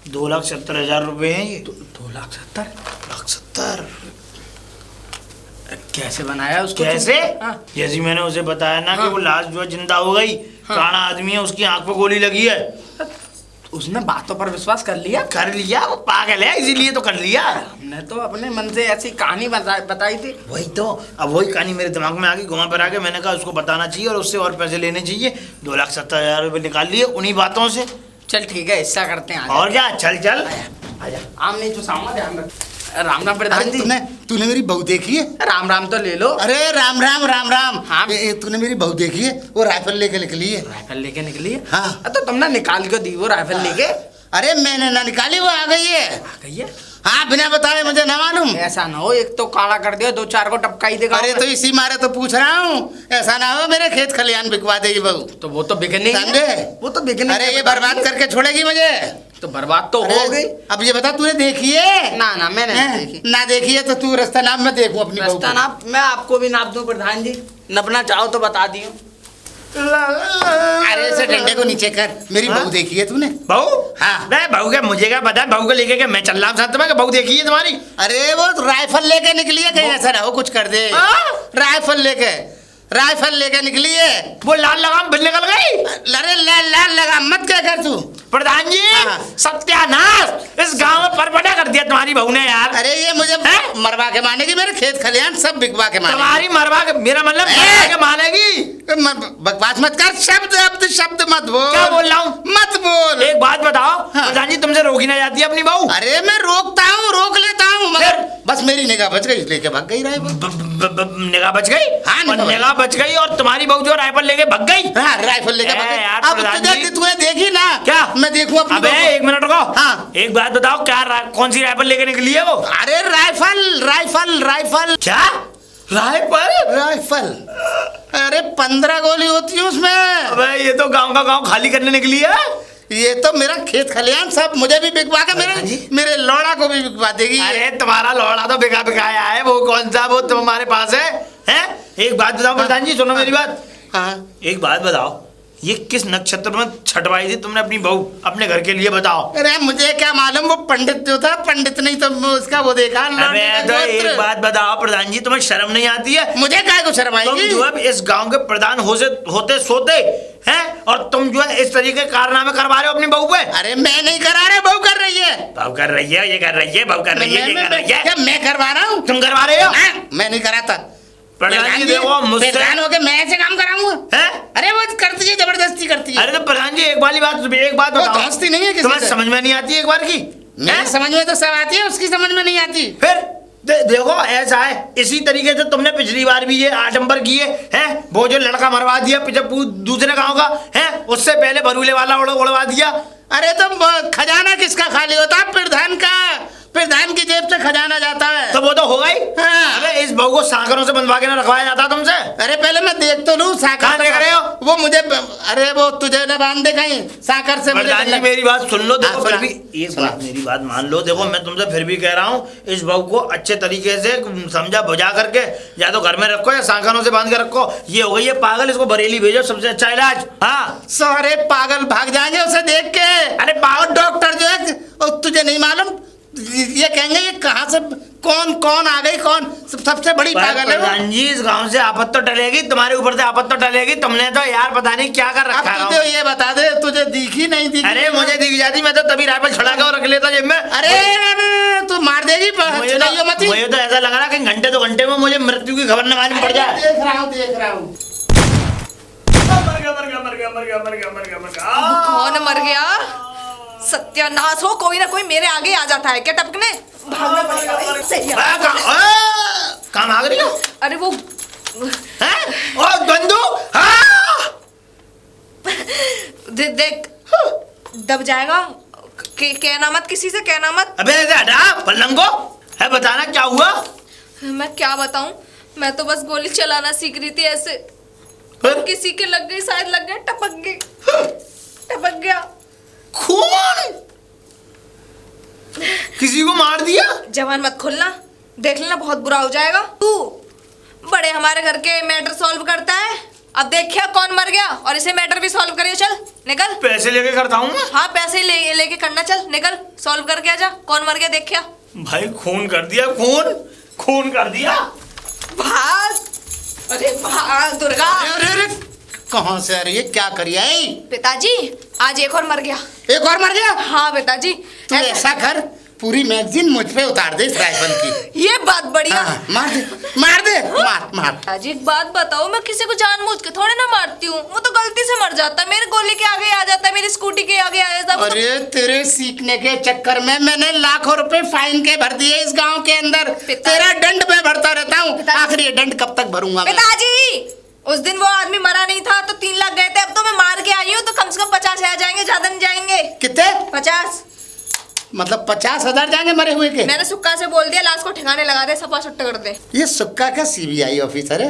2,70,000 रुपए हैं ये। 2,70,000 कैसे बनाया उसको? कैसे? हाँ। जैसे मैंने उसे बताया ना कि हाँ। वो लाश जो है जिंदा हो गई, काना आदमी है, उसकी आंख पे गोली लगी है। उसने बातों पर विश्वास कर लिया। कर लिया, वो पागल है इसीलिए तो कर लिया। हमने तो अपने मन से ऐसी कहानी बताई थी। वही तो, अब वही कहानी मेरे दिमाग में आ गई, घुमा पर आके मैंने कहा उसको बताना चाहिए और उससे और पैसे लेने चाहिए। 2,70,000 रुपए निकाल लिए उन्हीं बातों से। चल ठीक है, ऐसा करते हैं। और क्या, चल चल आजा, आम नहीं तो सामने ध्यान रख। राम राम प्रधान अरे जी। तूने मेरी बहू देखी है? राम राम तो ले लो। अरे राम राम राम राम। हाँ। तूने मेरी बहू देखी है? वो राइफल लेके निकली है। राइफल लेके निकली है? हाँ। तो तुमने निकाल के दी वो राइफल लेके? अरे मैंने ना निकाली, वो आ गई है। आ गई है? हाँ, बिना बताए मुझे ना मालूम। ऐसा ना हो एक तो काला कर दिया, 2-4 को टपका ही देगा। अरे तो इसी मारे तो पूछ रहा हूँ, ऐसा ना हो मेरे खेत खलियान बिकवा देगी बहू। तो वो तो बिकने ही है। समझे? वो तो बिकने अरे ही ये है, बर्बाद करके छोड़ेगी मुझे। तो बर्बाद तो अरे, हो गई। अब ये बता, तूने देखी है? ना ना मैंने नहीं देखी। ना देखी है तो तू रास्ता नाप, मैं देखूं अपनी बहू रास्ता को। नाप मैं आपको भी नाप दूं प्रधान जी, नपना चाहो तो बता दियो। अरे ऐसे डंडे को नीचे कर। मेरी हाँ? बहू देखी है तूने? बहू? हाँ। नहीं बहू क्या, मुझे क्या पता है, बहू को लेके क्या मैं चल रहा हूँ साथ में, बहू देखी है तुम्हारी? अरे वो राइफल लेके निकली है, कहीं ऐसा ना हो कुछ कर दे। हाँ? राइफल लेके निकली है। वो लाल लगाम बिल निकल गई। अरे लाल लगा मत, क्या कर तू? प्रधान जी हाँ। सत्यानाश, इस गांव में परपटा कर दिया तुम्हारी बहू ने यार। अरे ये मुझे हैं? मरवा के मानेगी, मेरे खेत खलियान सब बिकवा के मानेगी। तुम्हारी मरवा के, मेरा मतलब मरवा के मानेगी। बकवास मत कर, शब्द मत बोल। क्या बोल रहा हूँ? मत बोल। एक बात बताओ, हाँ। प्रधान जी तुमसे रोकी ना जाती है अपनी बहू? अरे मैं रोकता हूँ, रोक लेता हूँ, मगर फिर? बस मेरी निगाह बच गई, लेके भाग गई राइफल। निगाह बच गई? हाँ, और निगाह बच गई और तुम्हारी बहू जो राइफल लेके भग गई। हाँ, राइफल लेके भाग गई। यार, अब प्रधान तुझे जी। तूने देखी ना? क्या? मैं देखूं अपनी अबे बहू को? एक मिनट रुको। हाँ। एक बात बताओ, क्या कौन सी राइफल लेके निकली है वो? अरे राइफल। क्या राइफल। अरे 15 गोली होती है उसमें। अबे ये तो गांव का गांव खाली करने निकली है। ये तो मेरा खेत खलियान सब मुझे भी बिकवा के मेरे लौड़ा को भी बिकवा देगी। अरे तुम्हारा लौड़ा तो बिका बिकाया है, वो कौन सा वो तुम्हारे पास है? हैं? एक बात बताओ प्रधान जी, सुनो मेरी बात। हाँ। एक बात बताओ, ये किस नक्षत्र में छटवाई थी तुमने अपनी बहू अपने घर के लिए, बताओ? अरे मुझे क्या मालूम, वो पंडित जो था, पंडित नहीं तो उसका वो देखा। अबे तो एक बात बताओ प्रधान जी, तुम्हें शर्म नहीं आती है? मुझे काय को शर्म तुम आएगी? जो है इस गांव के प्रधान होते सोते हैं और तुम जो है इस तरीके के कारनामे करवा रहे हो अपनी बहू पे। अरे मैं नहीं करा रहा, बहू कर रही है। बहू कर रही है, ये कर रही है, बहू कर रही है, ये कर रही है। क्या मैं करवा रहा हूँ? तुम करवा रहे हो? मैं नहीं कराता। प्रधान जी देखो मुझसे प्रधान होके मैं ऐसे काम कराऊंगा? हैं? अरे वो करती है, जबरदस्ती करती है। अरे तो प्रधान जी एक बात वो बताओ, दोस्ती नहीं है किसी तुम्हें से। समझ में नहीं आती एक बार की? मेरी हैं? समझ में तो सब आती है, उसकी समझ में नहीं आती। फिर देखो ऐसा है, इसी तरीके से तुमने पिछली बार भी ये आडंबर किए हैं। वो जो लड़का मरवा दिया दूसरे गांव का है, उससे पहले बरूले वाला उड़वा दिया। अरे तो खजाना किसका खाली होता है? प्रधान का। प्रधान की जेब से खजाना जाता है। तो वो तो होगा ही। हाँ। अरे इस बहू को सांकरों से बंधवा के ना रखवाया जाता तुमसे। अरे पहले मैं देख तो लूं साकर। कहाँ देख रहे हो? वो मुझे, अरे वो तुझे ना बांध दे कहीं साकर से। मुझे प्रधान जी मेरी बात सुन लो, देखो हाँ, फिर सुना। भी एक सुना। बात मेरी बात मान लो। देखो मैं तुमसे फिर भी कह रहा हूँ, इस बहू को अच्छे तरीके से समझा बुझा करके या तो घर में रखो या सांकरों से बांध के रखो। ये हो गई है पागल, इसको बरेली भेजो, सबसे अच्छा इलाज। हाँ सारे पागल भाग जाएंगे उसे देख के। अरे पागल डॉक्टर जो है, और तुझे नहीं मालूम, ये कहेंगे ये कहाँ से कौन आ गई, कौन सबसे बड़ी पागल है वो। प्रधान जी इस गांव से आफत तो टलेगी, तुम्हारे ऊपर से आफत तो टलेगी। तुमने तो यार पता नहीं क्या कर रखा अब है। तुझे ये बता दे, तुझे दिखी नहीं दिखी? अरे मुझे दिख जाती, मैं तो तभी राइफल छड़ा के और रख लेता जेब में। अरे तू मार देगी मुझे तो ऐसा लग रहा कि घंटे 2 घंटे में मुझे मृत्यु की खबर न मालूम पड़ जाए। देख रहा हूँ। कौन मर गया? सत्यानाश हो, कोई ना कोई मेरे आगे आ जाता है क्या टपकने? भागना पड़ेगा भाई। सही है। कहाँ भाग रही हो? अरे वो और बंदूक। देख दब जाएगा। कहना मत किसी से, कहना मत। अबे ऐसे हटा पलंग को। है बताना क्या हुआ? मैं क्या बताऊं, मैं तो बस गोली चलाना सीख रही थी ऐसे, फिर? किसी के लग गई, शायद लग गया, टपक गया। खून? किसी को मार दिया? जवान मत खोलना, देख लेना बहुत बुरा हो जाएगा। तू बड़े हमारे घर के मैटर सॉल्व करता है, अब देखिए कौन मर गया और इसे मैटर भी सॉल्व करिए। चल निकल। पैसे लेके करता हूँ मैं। हाँ पैसे लेके करना। चल निकल, सॉल्व करके आजा कौन मर गया देखिया। भाई खून कर दिया, खून कर दिया। भाग, अरे भाग दुर्गा। अरे कहाँ से आ रही है, क्या करिए? पिताजी आज एक और मर गया। एक और मर गया? हाँ पिताजी। तू ऐसा कर, पूरी मैगजीन मुझ पे उतार दे इस राइफल की। ये बात बढ़िया। हाँ, मार मार। पिताजी एक बात बताओ, मैं किसी को जानबूझ के थोड़े ना मारती हूँ, वो तो गलती से मर जाता है, मेरे गोली के आगे आ जाता है, मेरी स्कूटी के आगे आ जाता है। अरे तेरे सीखने के चक्कर में मैंने लाखों रुपए फाइन के भर दिए इस गांव के अंदर। तेरा दंड मैं भरता रहता हूँ, आखिर ये दंड कब तक भरूंगा मैं? पिताजी उस दिन वो आदमी मरा नहीं था तो 3 लाख गए थे, अब तो मैं मार के आई हूँ तो कम से कम 50 आ जाएंगे, ज्यादा नहीं जाएंगे। कितने? 50। मतलब 50,000 जाएंगे मरे हुए के? मैंने सुक्का से बोल दिया लाश को ठिकाने लगा दे, सपा सुट्टा कर दे। ये सुक्का का सीबीआई ऑफिसर है,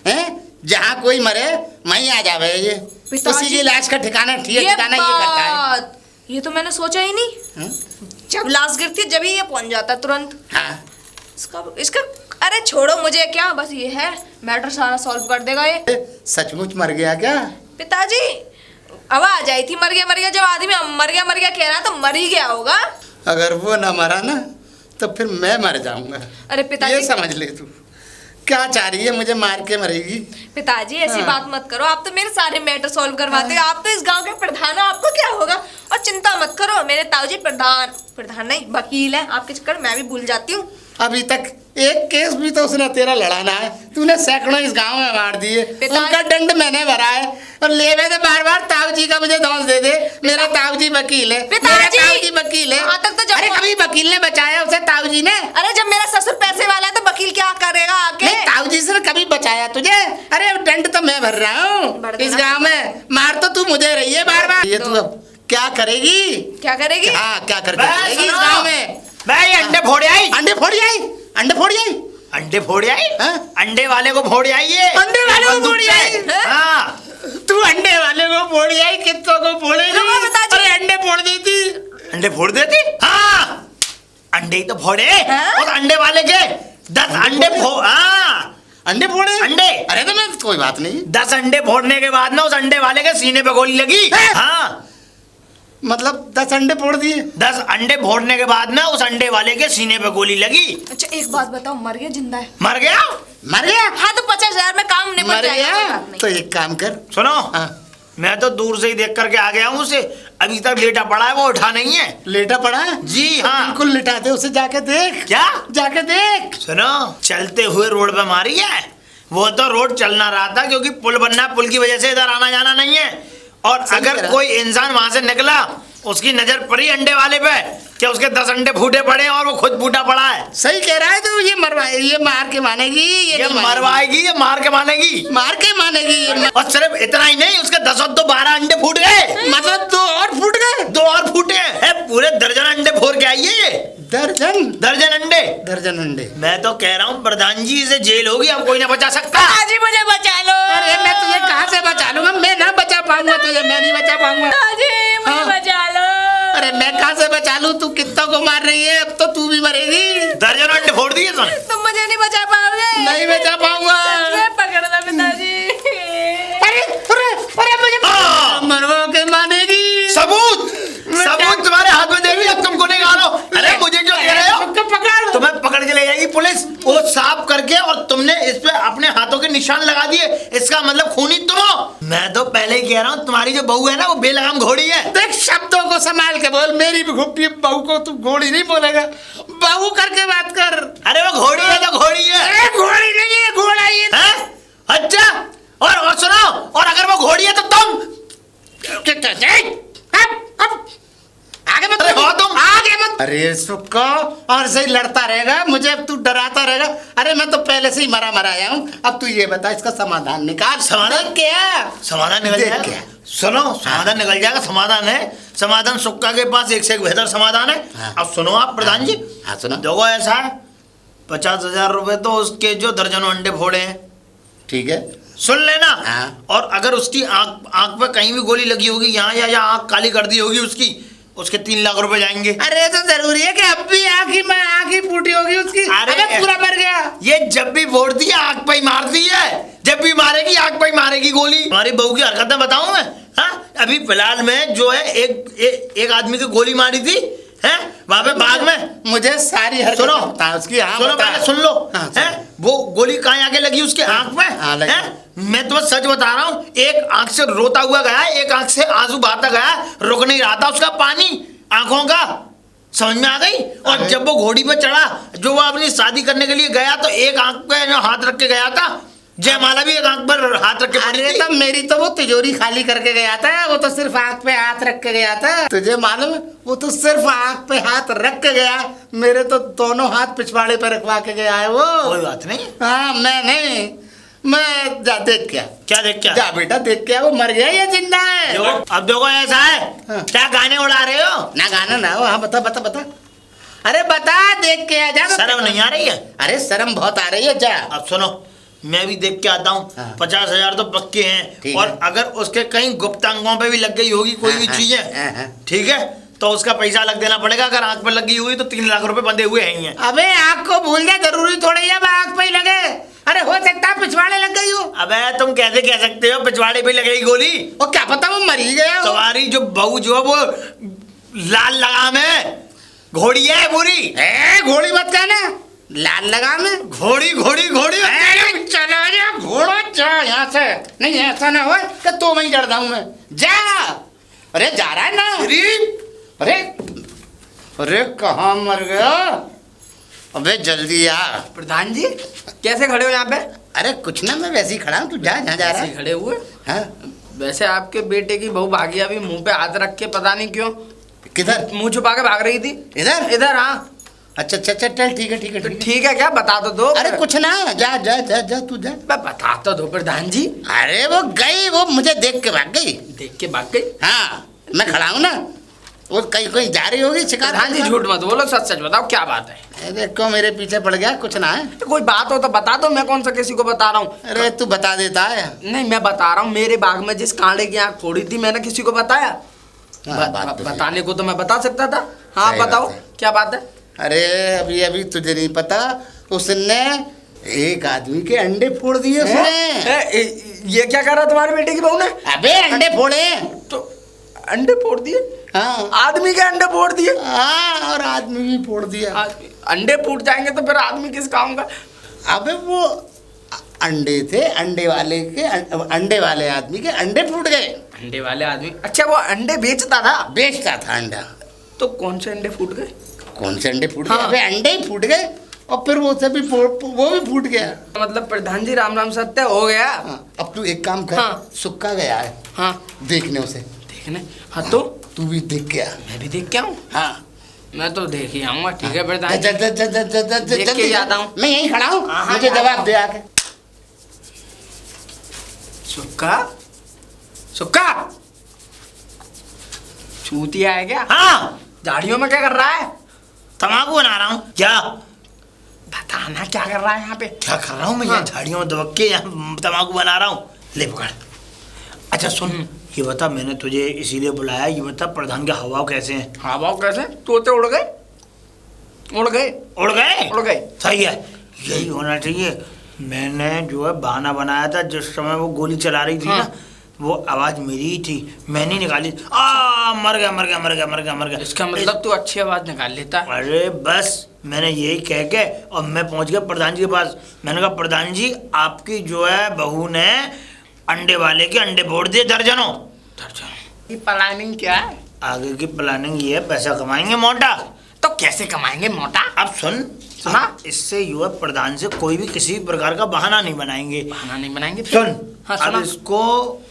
हैं? जहाँ कोई मरे वहीं आ जावे ये, उसी की लाश का ठिकाना ठिकाना ये करता है। ये तो मैंने सोचा ही नहीं। हाँ? जब लाश गिरती है जब ही ये पहुंच जाता तुरंत। हाँ। इसका अरे छोड़ो मुझे, क्या बस ये है मैटर सारा सॉल्व कर देगा ये। सचमुच मर गया क्या? पिताजी आवाज आई थी मर गया, जब आदमी मर गया कह रहा तो मर ही गया होगा। अगर वो ना मरा ना तो फिर मैं मर जाऊंगा। अरे पिताजी, ये समझ ले तू, क्या चाह रही है, मुझे मार के मरेगी? पिताजी ऐसी हाँ। बात मत करो, आप तो मेरे सारे मैटर सॉल्व करवाते हो, आप तो इस गांव के प्रधान हो, आपको क्या होगा। और चिंता मत करो, मेरे ताऊजी प्रधान नहीं वकील है, आपके चक्कर मैं भी भूल जाती हूँ। अभी तक एक केस भी तो उसने तेरा लड़ाना है, तूने सैकड़ों इस गांव में मार दिए, उनका दंड मैंने भरा है और लेवे से बार ताऊ जी का मुझे दोष दे दे। मेरा ताऊ जी वकील है, मेरा ताऊ जी वकील है। वहाँ तक तो जब अरे कभी वकील ने बचाया उसे ताऊ जी ने? अरे जब मेरा ससुर पैसे वाला है तो वकील क्या करेगा आके? ताऊ जी से कभी बचाया तुझे? अरे दंड तो मैं भर रहा हूँ इस गाँव में, मार तो तू मुझे रही है बार। ये तू अब क्या करेगी? क्या करेगी? हाँ क्या करेगी इस गाँव में? भाई अंडे फोड़े आई। अंडे फोड़ी आई? अंडे फोड़े आई? अंडे वाले को फोड़े आई है। अंडे वाले को फोड़ी आई? हाँ तू अंडे वाले को फोड़ी आई, कितनों को फोड़ेगी? अरे अंडे फोड़ देती। अंडे फोड़ देती? हाँ अंडे ही तो फोड़े। और अंडे वाले के 10 अंडे अंडे फोड़े? अंडे। अरे तो मैं कोई बात नहीं, 10 अंडे फोड़ने के बाद ना उस अंडे वाले के सीने पे गोली लगी। हाँ मतलब 10 अंडे फोड़ दिए? 10 अंडे फोड़ने के बाद ना उस अंडे वाले के सीने पे गोली लगी। अच्छा एक बात बताओ, मर गया जिंदा है? मर गया। हाँ तो 50,000 में काम निपट मर जाएगा, कोई गया बात नहीं। तो एक काम कर, सुनो हाँ। मैं तो दूर से ही देख करके आ गया हूँ उसे, अभी तक लेटा पड़ा है, वो उठा नहीं है। लेटा पड़ा है? जी हाँ। बिल्कुल लिटा दे उसे, जाके देख। क्या? जाके देख। सुनो चलते हुए रोड पे मारी है, वो तो रोड चलना रहा था क्योंकि पुल बनना, पुल की वजह से इधर आना जाना नहीं है। और सही कह अगर रहा। कोई इंसान वहां से निकला, उसकी नजर पड़ी अंडे वाले पे कि उसके 10 अंडे फूटे पड़े और वो खुद फूटा पड़ा है, सही कह रहा है तो ये मरवाए, ये मार के मानेगी, ये नहीं मानेगी। मरवाएगी, ये मार के मानेगी। मार के मानेगी ये और सिर्फ इतना ही नहीं, उसके 10 और 2 12 अंडे फूट गए, मतलब 2 और फूट गए। 2 और फूटे हैं, पूरे दर्जन अंडे फोड़ के आई है ये। दर्जन अंडे। दर्जन अंडे। मैं तो कह रहा हूँ प्रधान जी, से जेल होगी, अब कोई ना बचा सकता। जी मुझे बचा लो। अरे मैं तुझे कहाँ से बचा लूंगा, मैं ना बचा पाऊंगा तुझे, मैं नहीं बचा पाऊंगा। जी मुझे हाँ। बचा लो। अरे मैं कहाँ से बचा लूं, तू कितना को मार रही है, अब तो तू भी मरेगी। दर्जन अंडे फोड़ दिए तुमने। तुम मुझे नहीं बचा पाओगे। नहीं बचा पाऊंगा। पकड़ना पिताजी। अरे अरे अरे मुझे हाँ। मरवा के मानेगी। सबूत तुम्हारे हाथ में देगी, अब तुम गुनहगार हो। अरे मुझे जो कह रहे हो, पकड़, तुम्हें पकड़ के ले जाएगी पुलिस, वो साफ करके, और तुमने इस पे अपने हाथों के निशान लगा दिए, इसका मतलब खूनी तुम हो। मैं तो पहले ही कह रहा हूँ, तुम्हारी जो बहू है ना, वो बेलगाम घोड़ी है। देख शब्दों को संभाल के बोल, मेरी बहू को तू घोड़ी नहीं बोलेगा, बहू करके बात कर। अरे वो घोड़ी है तो घोड़ी है। अरे घोड़ी नहीं है, घोड़ा ये हैं? अच्छा, और सुनो, और अगर वो घोड़ी है तो तुम आगे मत, अरे हो तुम। आगे मत। अरे सुक्का, और सही लड़ता रहेगा मुझे, अब तू डराता रहेगा। अरे मैं तो पहले से ही मरा आया हूँ, अब तू ये बता इसका समाधान निकाल। समाधान क्या? समाधान निकल देख जाएगा। क्या? सुनो, समाधान निकल जाएगा। समाधान है, समाधान सुक्का के पास एक से एक बेहतर समाधान है। हाँ। अब सुनो आप प्रधान जी, हाँ सुनो। देखो ऐसा है, 50,000 रुपए तो उसके जो दर्जनों अंडे फोड़े हैं, ठीक है। सुन लेना। हाँ। और अगर उसकी आंख पे कहीं भी गोली लगी होगी, यहाँ या आंख काली कर दी होगी उसकी, उसके 3 लाख रुपए जाएंगे। अरे तो जरूरी है कि अब भी आँख ही फूटी होगी उसकी। अरे पूरा मर गया। ये जब भी फोड़ती है आंख पे ही मारती है, जब भी मारेगी आंख पे ही मारेगी गोली। हमारी बहू की हरकतें बताऊं मैं? हाँ, अभी फिलहाल में जो है एक आदमी की गोली मारी थी, हैं, वहां पे बाग में। मुझे सारी हरकत सुनो बता उसकी। हाँ सुनो, बता। पहले सुन लो। हाँ, हैं, वो गोली कहाँ आके लगी उसके आंख में? हाँ, लगी। हैं? मैं तुम्हें सच बता रहा हूँ, एक आंख से रोता हुआ गया, एक आंख से आंसू बहाता गया, रुक नहीं रहा था उसका पानी आंखों का। समझ में आ गई? और जब वो घोड़ी पे चढ़ा, जो वो अपनी शादी करने के लिए गया, तो एक आंख पे जो हाथ रख के गया था, जयमाला भी एक आंख पर हाथ रख के पड़ी अरे थी। तो मेरी तो वो तिजोरी खाली करके गया था, वो तो सिर्फ आंख पे हाथ रख के गया था। तुझे मालूम है, वो तो सिर्फ आंख पे हाथ रख के गया, मेरे तो दोनों हाथ पिछवाड़े पे रखवा के गया है वो। कोई बात नहीं। हाँ मैं नहीं, मैं जा देख क्या। क्या देख क्या? जा बेटा देख क्या, वो मर गया या जिंदा है? देखो, अब देखो ऐसा है, हाँ। क्या गाने उड़ा रहे हो? ना गाना ना हो। हाँ बता बता बता। अरे बता, देख के आ जा। शर्म नहीं आ रही है? अरे शर्म बहुत आ रही है, जा। अब सुनो, मैं भी देख के आता हूँ। हाँ। 50,000 तो पक्के हैं, ठीक और है। अगर उसके कहीं गुप्त अंगों पे भी लग गई होगी कोई भी हाँ, चीजें, हाँ। ठीक है, तो उसका पैसा अलग देना पड़ेगा। अगर आंख पर लगी हुई तो 3 लाख रुपए बंधे हुए हैं। अबे आँख को भूल जा, जरूरी थोड़ी है आँख पे ही लगे। अरे हो सकता है पिछवाड़े लग गई हो। अबे तुम कैसे कह सकते हो पिछवाड़े पे लगेगी गोली? और क्या पता वो मर ही गया हो। तुम्हारी जो बहू जो है वो लाल लगाम है, घोड़ी है पूरी। घोड़ी मत कहना, लाल लगाम है। घोड़ी घोड़ी घोड़ी। चलो जा घोड़ो, जा यहाँ से। नहीं ऐसा ना हो कि तो वहीं डर जाऊं मैं। जा। अरे जा रहा है ना। अरे अरे कहाँ मर गया? अबे जल्दी आ। प्रधान जी कैसे खड़े हो यहाँ पे? अरे कुछ ना, मैं वैसे ही खड़ा हूँ, तू जा जहाँ जा रहा ऐसे है। खड़े हुए? हाँ? वैसे आपके बेटे की बहू भागी अभी मुंह पे हाथ रख के, पता नहीं क्यों किधर? मुंह छुपा के भाग रही थी। इधर? इधर हाँ। अच्छा अच्छा अच्छा, चल ठीक है ठीक है तो ठीक है। ठीक है, क्या बता तो दो। अरे कुछ ना, जा जा जा जा तू जा। बता तो दो प्रधान जी। अरे वो गई, वो मुझे देख के भाग गई। देख के भाग गई? हाँ मैं खड़ा हूँ ना, वो कहीं कहीं जा रही होगी शिकार। प्रधान जी झूठ मत बोलो, सच सच बताओ क्या बात है। अरे क्यों मेरे पीछे पड़ गया? कुछ ना है। कोई बात हो तो बता दो, मैं कौन सा किसी को बता रहा हूँ। अरे तू बता देता है। नहीं मैं बता रहा हूँ, मेरे बाग में जिस कांडे की आँख फोड़ी थी मैंने किसी को बताया? हाँ, बात तो बताने को तो मैं बता सकता था। हाँ सही बताओ बात है। क्या बात है। अरे अभी अभी तुझे नहीं पता, उसने एक आदमी के अंडे फोड़ दिए उसने। ये क्या कर रहा तुम्हारे बेटे की बहू ने? अबे अंडे फोड़े। तो अंडे फोड़ दिए? हाँ आदमी के अंडे फोड़ दिए? हाँ, और आदमी भी फोड़ दिया। अंडे फूट जाएंगे तो फिर आदमी किस काम का? अबे वो अंडे थे, अंडे वाले आदमी के अंडे फूट गए। अंडे वाले आदमी? अच्छा वो अंडे बेचता था? बेचता था अंडा। तो कौन से अंडे फूट गए? कौन से अंडे फूट गए? हाँ। अबे अंडे ही फूट गए। और फिर वो से भी वो भी फूट गया। मतलब प्रधान जी राम राम सत्य हो गया। हाँ, अब तू एक काम कर, हाँ। सुक्का गया है हाँ देखने उसे। देखने? हाँ तो तू भी देख के आ। मैं भी देख के आऊँ? हाँ मैं तो देख ही आऊंगा। ठीक है प्रधान जा, जी, जा, जा, जा, जा, जा, देख के जल्दी जाता जा। हूँ। मैं यहीं खड़ा हूँ, हाँ, हाँ, मुझे जाता जवाब दे आके। सुक्का सुक्का चूतिया है क्या? हाँ झाड़ियों में क्या कर रहा है? तम्बाकू बना रहा हूँ। क्या बताना क्या कर रहा है यहाँ पे? क्या कर रहा हूँ मैं? हाँ। यहाँ झाड़ियों में दबक के यहाँ तम्बाकू बना रहा हूँ। ले पकड़। अच्छा सुन, ये बता, मैंने तुझे इसीलिए बुलाया, ये बता प्रधान के हवाव कैसे हैं? हाँ बाबू कैसे? तोते उड़ गए उड़ गए उड़ गए? उड़ गए। सही है, यही होना चाहिए। मैंने जो है बहाना बनाया था, जिस समय वो गोली चला रही थी हाँ। ना, वो आवाज मेरी ही थी, मैंने निकाली। आ मर गया मर गया मर गया मर गया मर गया। इसका मतलब तू अच्छी आवाज निकाल लेता है। अरे बस मैंने यही कह के और मैं पहुंच गया प्रधान जी के पास। मैंने कहा प्रधान जी, आपकी जो है बहू ने अंडे वाले के अंडे फोड़ दिए दर्जनों। ये प्लानिंग क्या है? आगे की प्लानिंग ये है, पैसा कमाएंगे मोटा। तो कैसे कमाएंगे मोटा? अब सुन, सुना? इससे युवा प्रधान से कोई भी किसी प्रकार का बहाना नहीं बनाएंगे। बहाना नहीं बनाएंगे फिर? सुन, हाँ, अब सुना। इसको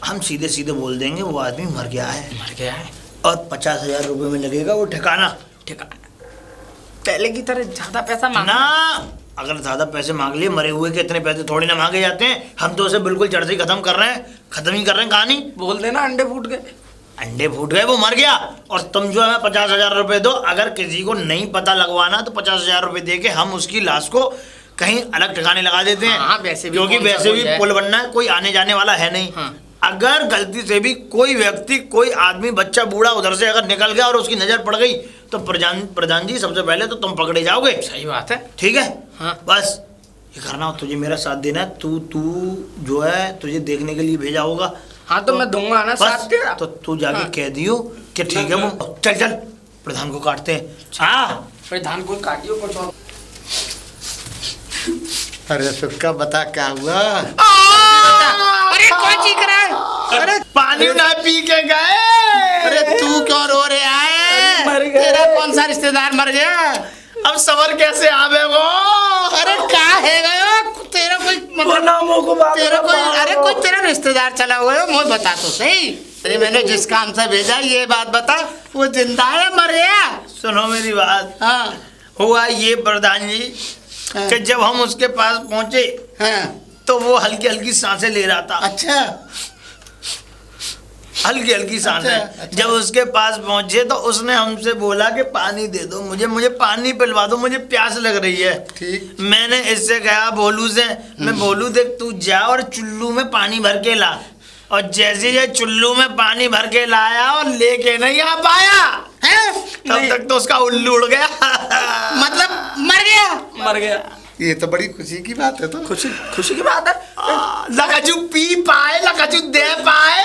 हम सीधे सीधे बोल देंगे वो आदमी मर गया है मर गया है और 50,000 रुपए में लगेगा वो ठिकाना। ठीक है। पहले की तरह ज्यादा पैसा ना, मांगना? अगर ज्यादा पैसे मांग लिए, मरे हुए के इतने पैसे थोड़ी ना मांगे जाते हैं। हम तो उसे बिल्कुल जड़ से ही खत्म कर रहे हैं, खत्म ही कर रहे हैं कहानी। बोल देना अंडे फूट गए। अंडे फूट गए, वो मर गया, और तुम जो है 50,000 रुपए दो। अगर किसी को नहीं पता लगवाना तो 50,000 रुपए दे के हम उसकी लाश को कहीं अलग ठिकाने लगा देते हैं। हाँ, वैसे भी क्योंकि कौन सा वैसे भी कोई है? पुल बनना है, कोई आने जाने वाला है नहीं। हाँ। अगर गलती से भी कोई व्यक्ति, कोई आदमी, बच्चा, बूढ़ा उधर से अगर निकल गया और उसकी नजर पड़ गई तो प्रधान जी सबसे पहले तो तुम पकड़े जाओगे। सही बात है। ठीक है? हाँ। बस ये करना, तुझे मेरा साथ देना है। तू जो है तुझे देखने के लिए भेजा होगा। हाँ तो मैं दूंगा ना साथ तेरा। तो तू जाके हाँ। कह दियो कि ठीक है, वो चल चल प्रधान को काटते हैं। हाँ प्रधान को काटियो कुछ और। अरे सुक्का बता क्या हुआ? अरे कौन चीख रहा है? अरे पानी ना पी के गए। अरे तू क्यों रो रहा है? मर गए। तेरा कौन सा रिश्तेदार मर गया? अब सबर कैसे आवे वो? अरे क्या है गयो? तेरा कोई तेरा कोई, अरे कोई तेरा रिश्तेदार चला हुआ है? मुझे बता तो सही। अरे मैंने जिस काम से भेजा ये बात बता, वो जिंदा है मर गया? सुनो मेरी बात। हाँ हुआ ये प्रधान जी हाँ। कि जब हम उसके पास पहुंचे हाँ। तो वो हल्की हल्की सांसें ले रहा था। अच्छा हल्की हल्की सांसें। अच्छा। जब उसके पास पहुंचे तो उसने हमसे बोला कि पानी दे दो मुझे पानी पिलवा दो, मुझे प्यास लग रही है। ठीक। मैंने इससे कहा भोलू से, मैं बोलू देख तू जा और चुल्लू में पानी भर के ला। और जैसे ये चुल्लू में पानी भर के लाया और लेके नहीं आ पाया है? तब तक तो उसका उल्लू उड़ गया। मतलब मर गया? मर गया। ये तो बड़ी खुशी की बात है। तो खुशी खुशी की बात है। लकचू पी पाए, लकचू दे पाए।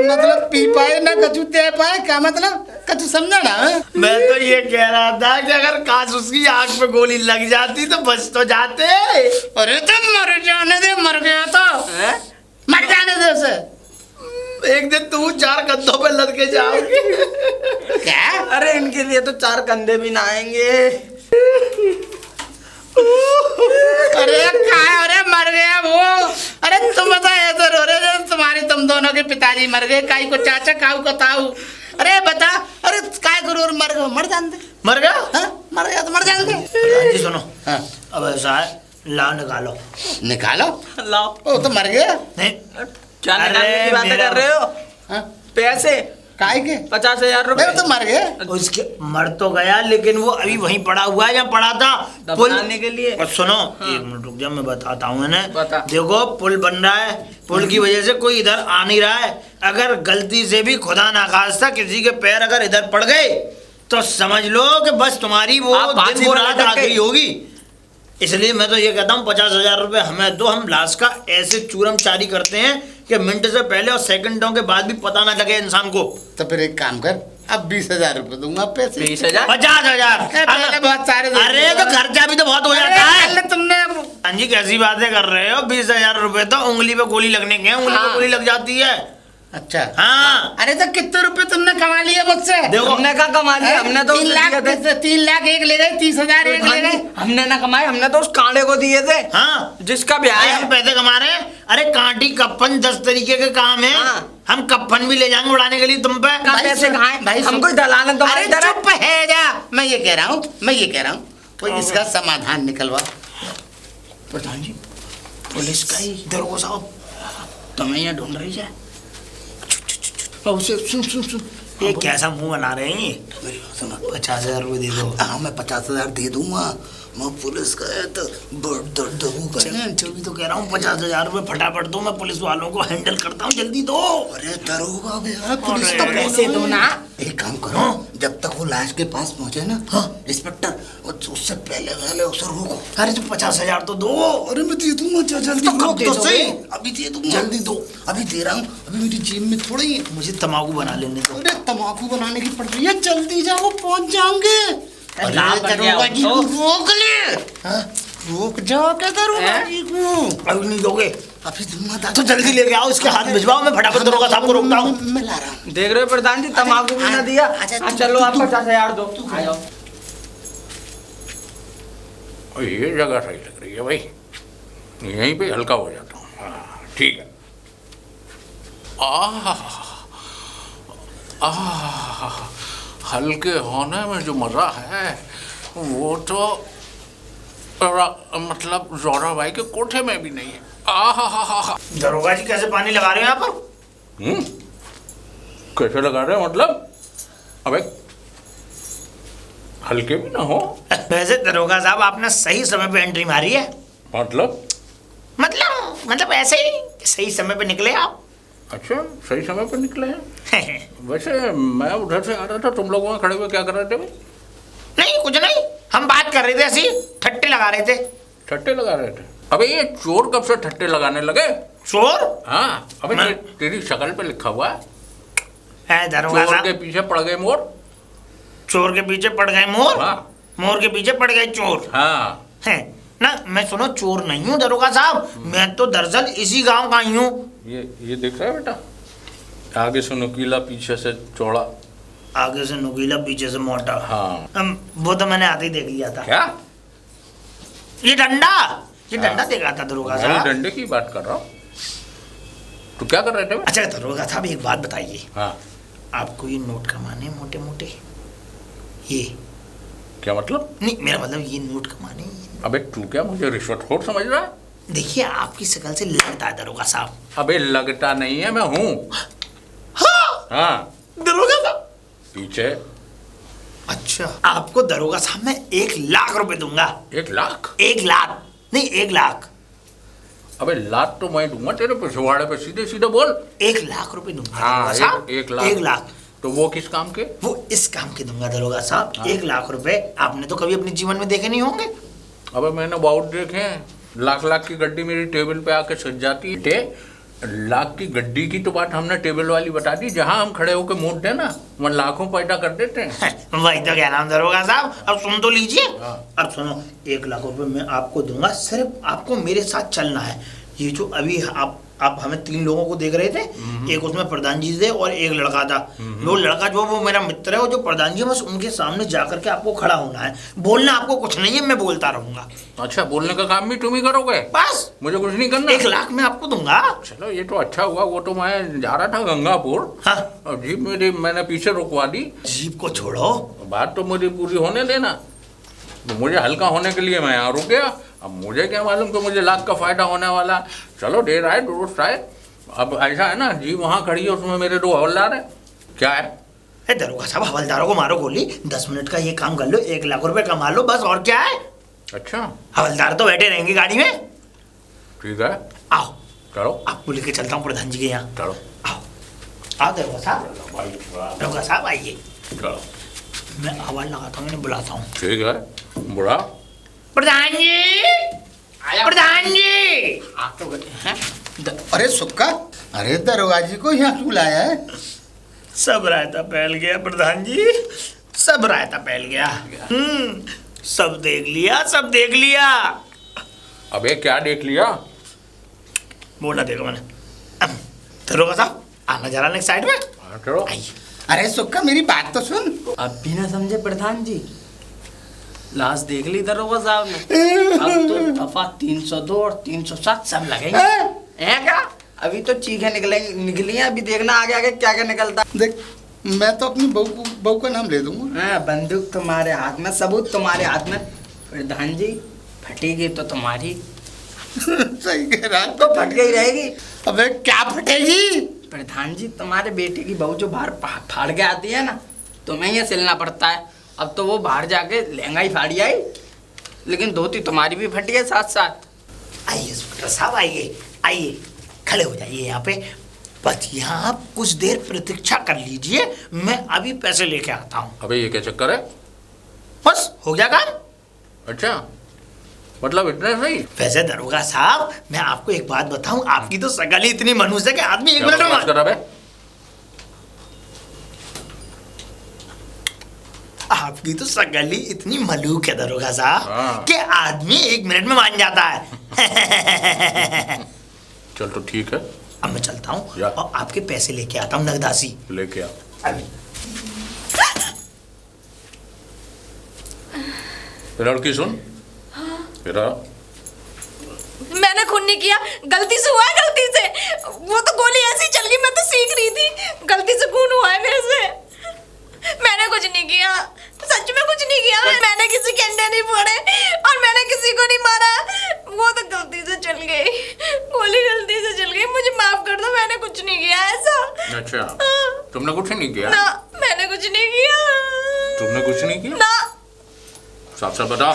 मतलब पी पाए ना कछु दे पाए, क्या मतलब? कछु समझा ना? मैं तो ये कह रहा था कि अगर काश उसकी आंख पे गोली लग जाती तो बच तो जाते। अरे तो मर जाने दे, मर गया तो मर जाने दे उसे। एक दिन तू 4 कंधों पे लद के जाओगी। क्या? अरे इनके लिए तो 4 कंधे भी ना आएंगे। अरे क्या? अरे मर गया वो? अरे तुम बता ऐसे रो रहे हो? तुम दोनों के पिताजी मर गए, काई को चाचा काऊ को ताऊ। अरे बता, अरे काय करो? मर गए, मर जान दे। मर गया? हाँ? मर गया तो मर जान दे। प्रधान जी सुनो, हाँ। अब ऐसा है, लाओ निकालो। निकालो? लाओ। वो तो मर गया। नहीं, क्या निकालने की बातें कर रहे हो? हाँ? पैसे काय के? 50,000 वो रुपए। तो मर गया। उसके मर तो गया लेकिन वो अभी वहीं पड़ा हुआ है जहाँ पड़ा था। दफनाने के लिए। और सुनो, एक मिनट रुक जा, मैं बताता हूँ इन्हें। बता। देखो पुल बन रहा है, पुल की वजह से कोई इधर आ नहीं रहा है। अगर गलती से भी खुदा ना खास्ता किसी के पैर अगर इधर पड़ गए तो समझ लो कि बस तुम्हारी वो आप बात दिन बोल रात रहे थे। आखिरी होगी। इसलिए मैं तो ये कहता हूँ 50,000 रुपए हमें दो, हम लाश का ऐसे चूरम चारी करते हैं कि मिनट से पहले और सेकंडों के बाद भी पता ना लगे इंसान को। तो फिर एक काम कर, अब 20,000 रुपए दूंगा पैसे। 20,000? 50,000? पहले बहुत सारे दे अरे तो खर्चा भी तो बहुत हो जाता अरे है। पहले तुमने हाँ जी, कैसी बातें कर रहे हो? 20,000 रुपए तो उंगली पे गोली लगने के हैं, उंगली पे हाँ। गोली लग जाती है। अच्छा हाँ अरे तो कितने रुपए तुमने कमा लिए मुझसे? देखो हमने कहा कमा लिया, हमने तो 3 लाख 3 लाख एक ले गए, 30,000 एक ले गए। हमने ना कमाए, हमने तो उस कांडे को दिए थे हाँ जिसका ब्याह आए है। हम पैसे कमा रहे हैं। अरे कांटी कप्पन 10 तरीके के काम है। हाँ। हम कप्पन भी ले जाएंगे उड़ाने के लिए तुम पे। कहाँ पैसे कहाँ हैं? हम कोई दलाल तो अरे चुप है जा। मैं ये कह रहा हूँ कोई इसका समाधान निकलवा। प्रधान जी पुलिस का ही दरोगा साहब तुम्हें यहाँ ढूंढ रही है। उसे सुन ये कैसा मुंह बना रहे हैं? मेरी बात सुनो। 50,000 रुपए दे दो। हाँ मैं 50,000 दे दूंगा। मैं पुलिस का है तो दर्द वो करेंगे। जल्दी तो कह रहा हूँ 50,000 रुपए फटाफट दो, मैं पुलिस वालों को हैंडल करता हूँ, जल्दी दो। अरे दरोगा भैया पुलिस अरे तो पैसे दो ना। एक काम करो, जब तक वो लाश के पास पहुंचे ना इंस्पेक्टर, उससे पहले उसे रोको। अरे तो 50,000 तो दो। अरे मैं दे दूंगा जल्दी। तो कब दे तो दोगे? सही, अभी दे दूंगा। जल्दी दो। अभी दे रहा हूँ। अभी मेरी जेब में थोड़ा ही। मुझे तम्बाकू बना लेने दो। अरे तम्बाकू बनाने की पड़ रही है, जल्दी जाओ पहुंच जाओगे। अरे लाभ बन गया दरोगा जी को तो। रोक ले। रोक जाओ क्या दरोगा जी को? अभी नहीं दोगे अभी दूंगा तो जल्दी लेके आओ, इसके हाथ भिजवाओ, मैं फटाफट दरोगा साहब को रोकता हूँ। मैं ला रहा हूँ। देख रहे हो प्रधान जी, तम्बाकू भी ना दिया। अच्छा, चलो आप 50,000 दो। आ जाओ। ये जगह सही लग रही है भाई, यहीं पे हल्का हो जाता हूँ। हाँ ठीक है। हल्के होने में जो मज़ा है वो तो मतलब जोरा भाई के कोठे में भी नहीं है। दरोगा जी कैसे पानी लगा रहे हो यहाँ पर? कैसे लगा रहे हैं मतलब? अबे हल्के भी ना हो। वैसे दरोगा साहब आपने सही समय पे एंट्री मारी है। मतलब ऐसे ही सही समय पे निकले आप। अच्छा सही समय पर निकले हैं। वैसे मैं उधर से आ रहा था, तुम लोग वहाँ खड़े हुए क्या कर रहे थे भाई? नहीं कुछ नहीं, हम बात कर रहे थे, ऐसे ही ठट्टे लगा रहे थे। ठट्टे लगा रहे थे? अबे ये चोर कब से ठट्टे लगाने लगे? चोर? हाँ अबे तेरी शक्ल पे लिखा हुआ है दरोगा चोर साहब, के पीछे पड़ गए मोर। चोर के पीछे पड़ गए मोर, हाँ मोर के पीछे पड़ गए चोर। हाँ है ना, मैं सुनो चोर नहीं हूँ दरोगा साहब, मैं तो दरअसल इसी गांव का ही हूँ। ये देख रहा है बेटा, आगे से नुकीला पीछे से चौड़ा। आगे से नुकीला पीछे से मोटा। हाँ वो तो मैंने आते ही देख लिया था। क्या? ये डंडा देखा था दरोगा मैं साहब। डंडे की बात कर रहा हूँ। तो क्या कर रहे थे? अच्छा दरोगा साहब एक बात बताइए, हाँ आपको ये नोट कमाने मोटे मोटे, ये क्या मतलब? नहीं मेरा मतलब ये नोट कमाने। अबे तू क्या मुझे रिश्वतखोर समझ रहा है? देखिए आपकी शक्ल से लगता है दरोगा साहब। अबे लगता नहीं है, मैं हूँ। हाँ दरोगा साहब पीछे। अच्छा आपको दरोगा साहब मैं 1 लाख रुपए दूंगा। 1 लाख? 1 लाख नहीं 1 लाख। अबे लाख तो मैं दूंगा तेरे पिछवाड़े पे, सीधे सीधे बोल। 1 लाख रुपए दूंगा हाँ दरोगा साहब। 1 लाख। 1 लाख तो वो किस काम के? वो इस काम के दूंगा दरोगा साहब। हाँ। 1 लाख रुपए आपने तो कभी अपने जीवन में देखे नहीं होंगे। अबे मैंने बहुत देखे हैं, लाख की गड्डी मेरी टेबल पे आके सज जाती है। लाख की गड्डी की तो बात हमने टेबल वाली बता दी, जहां हम खड़े होकर मोड़ दे ना वहाँ लाखों पैदा कर देते हैं। वही तो कह रहा हूँ दरोगा साहब, अब सुन तो लीजिए। हाँ। अब सुनो 1 लाख रुपए मैं आपको दूंगा, सिर्फ आपको मेरे साथ चलना है। ये जो अभी आप हमें 3 लोगों को देख रहे थे, एक उसमें प्रधान जी थे और एक लड़का था। वो लड़का जो वो मेरा मित्र है, वो जो प्रधान जी, बस उनके सामने जाकर के आपको खड़ा होना है। बोलना आपको कुछ नहीं है, मैं बोलता रहूंगा। अच्छा बोलने का काम भी तुम ही करोगे? बस मुझे कुछ नहीं करना? 1 लाख मैं आपको दूंगा। चलो ये तो अच्छा हुआ, वो तो मैं जा रहा था गंगापुर। हाँ और जीप मेरी मैंने पीछे रुकवा दी। जीप को छोड़ो, बात तो मुझे पूरी होने देना। तो मुझे हल्का होने के लिए मैं यहाँ रुक गया। अब मुझे क्या मालूम कि मुझे लाख का फायदा होने वाला। चलो देर आए दुरुस्त आए। अब ऐसा है ना, जी वहाँ खड़ी है, उसमें मेरे 2 हवलदार है। क्या है? दरोगा साहब हवलदारों को मारो गोली, 10 मिनट का ये काम कर लो, 1 लाख रुपए कमा लो, बस और क्या है। अच्छा हवलदार तो बैठे रहेंगे गाड़ी में। ठीक है, आओ चलो आपको लेके चलता हूँ प्रधान जी के यहाँ। चलो आओ आओ दरोगा साहब, भाई दरोगा साहब आइए। चलो मैं आवाज लगाता हूँ, इन्हें बुलाता हूँ। ठीक है। बुरा प्रधान जी, प्रधान जी। अरे सुक्का, अरे दरोगा जी को यहाँ क्यों लाया है? सब रायता फैल गया प्रधान जी, सब रायता फैल गया। सब देख लिया, सब देख लिया। अबे क्या देख लिया? बोला देखो मैंने। दरोगा साहब आना जरा नेक्स्ट साइड में। हाँ, चलो। आइए। अरे सुक्का मेरी बात तो सुन। अब भी ना समझे प्रधान जी, लाश देख ली दरोगा साहब ने। अब तो दफा 302 और 307 सब लगेंगे। हैं क्या? अभी तो चीखें निकली हैं, अभी देखना आगे आगे क्या क्या निकलता। देख, मैं तो अपनी बहू का नाम ले दूंगा। हाँ, बंदूक तुम्हारे हाथ में, सबूत तुम्हारे हाथ में। प्रधान जी फटेगी तो तुम्हारी सही कह रहा है। तो फट गई रहेगी। अबे क्या फटेगी? प्रधान जी तुम्हारे बेटे की बहू जो बाहर फाड़ के आती है ना, तुम्हें ये सिलना पड़ता है। अब तो वो बाहर जाके लहंगा ही फाड़ी आई, लेकिन धोती तुम्हारी भी फटी है साथ साथ। आइए इंस्पेक्टर साहब, आइए आइए, खड़े हो जाइए यहाँ पे। बस यहाँ आप कुछ देर प्रतीक्षा कर लीजिए, मैं अभी पैसे लेके आता हूँ। अबे ये क्या चक्कर है? बस हो गया काम। अच्छा, मतलब इतना सही? वैसे दरोगा साहब, मैं आपको एक बात बताऊं, आपकी तो शकल ही इतनी मनुष्य है कि आदमी 1 मिनट में। कर रहा है? आपकी तो शकल ही इतनी मलूक है दरोगा साहब हाँ। कि आदमी 1 मिनट में मान जाता है। चल तो ठीक है, अब मैं चलता हूँ या। और आपके पैसे लेके आता हूँ नगदासी। लेके आ। अभी लड़की सुन, तेरा मैंने खून नहीं किया, गलती से हुआ है, गलती से। वो तो गोली ऐसी चल गई, मैं तो सीख रही थी। गलती से खून हुआ है मेरे से। मैंने कुछ नहीं किया, सच में कुछ नहीं किया। मैंने किसी के अंडे नहीं फोड़े और मैंने किसी को नहीं मारा। वो तो गलती से चल गई, गोली गलती से चल गई। मुझे माफ कर दो, मैंने कुछ नहीं किया ऐसा। अच्छा, तुमने कुछ नहीं किया? ना, मैंने कुछ नहीं किया। तुमने कुछ नहीं किया? ना, साफ साफ बता।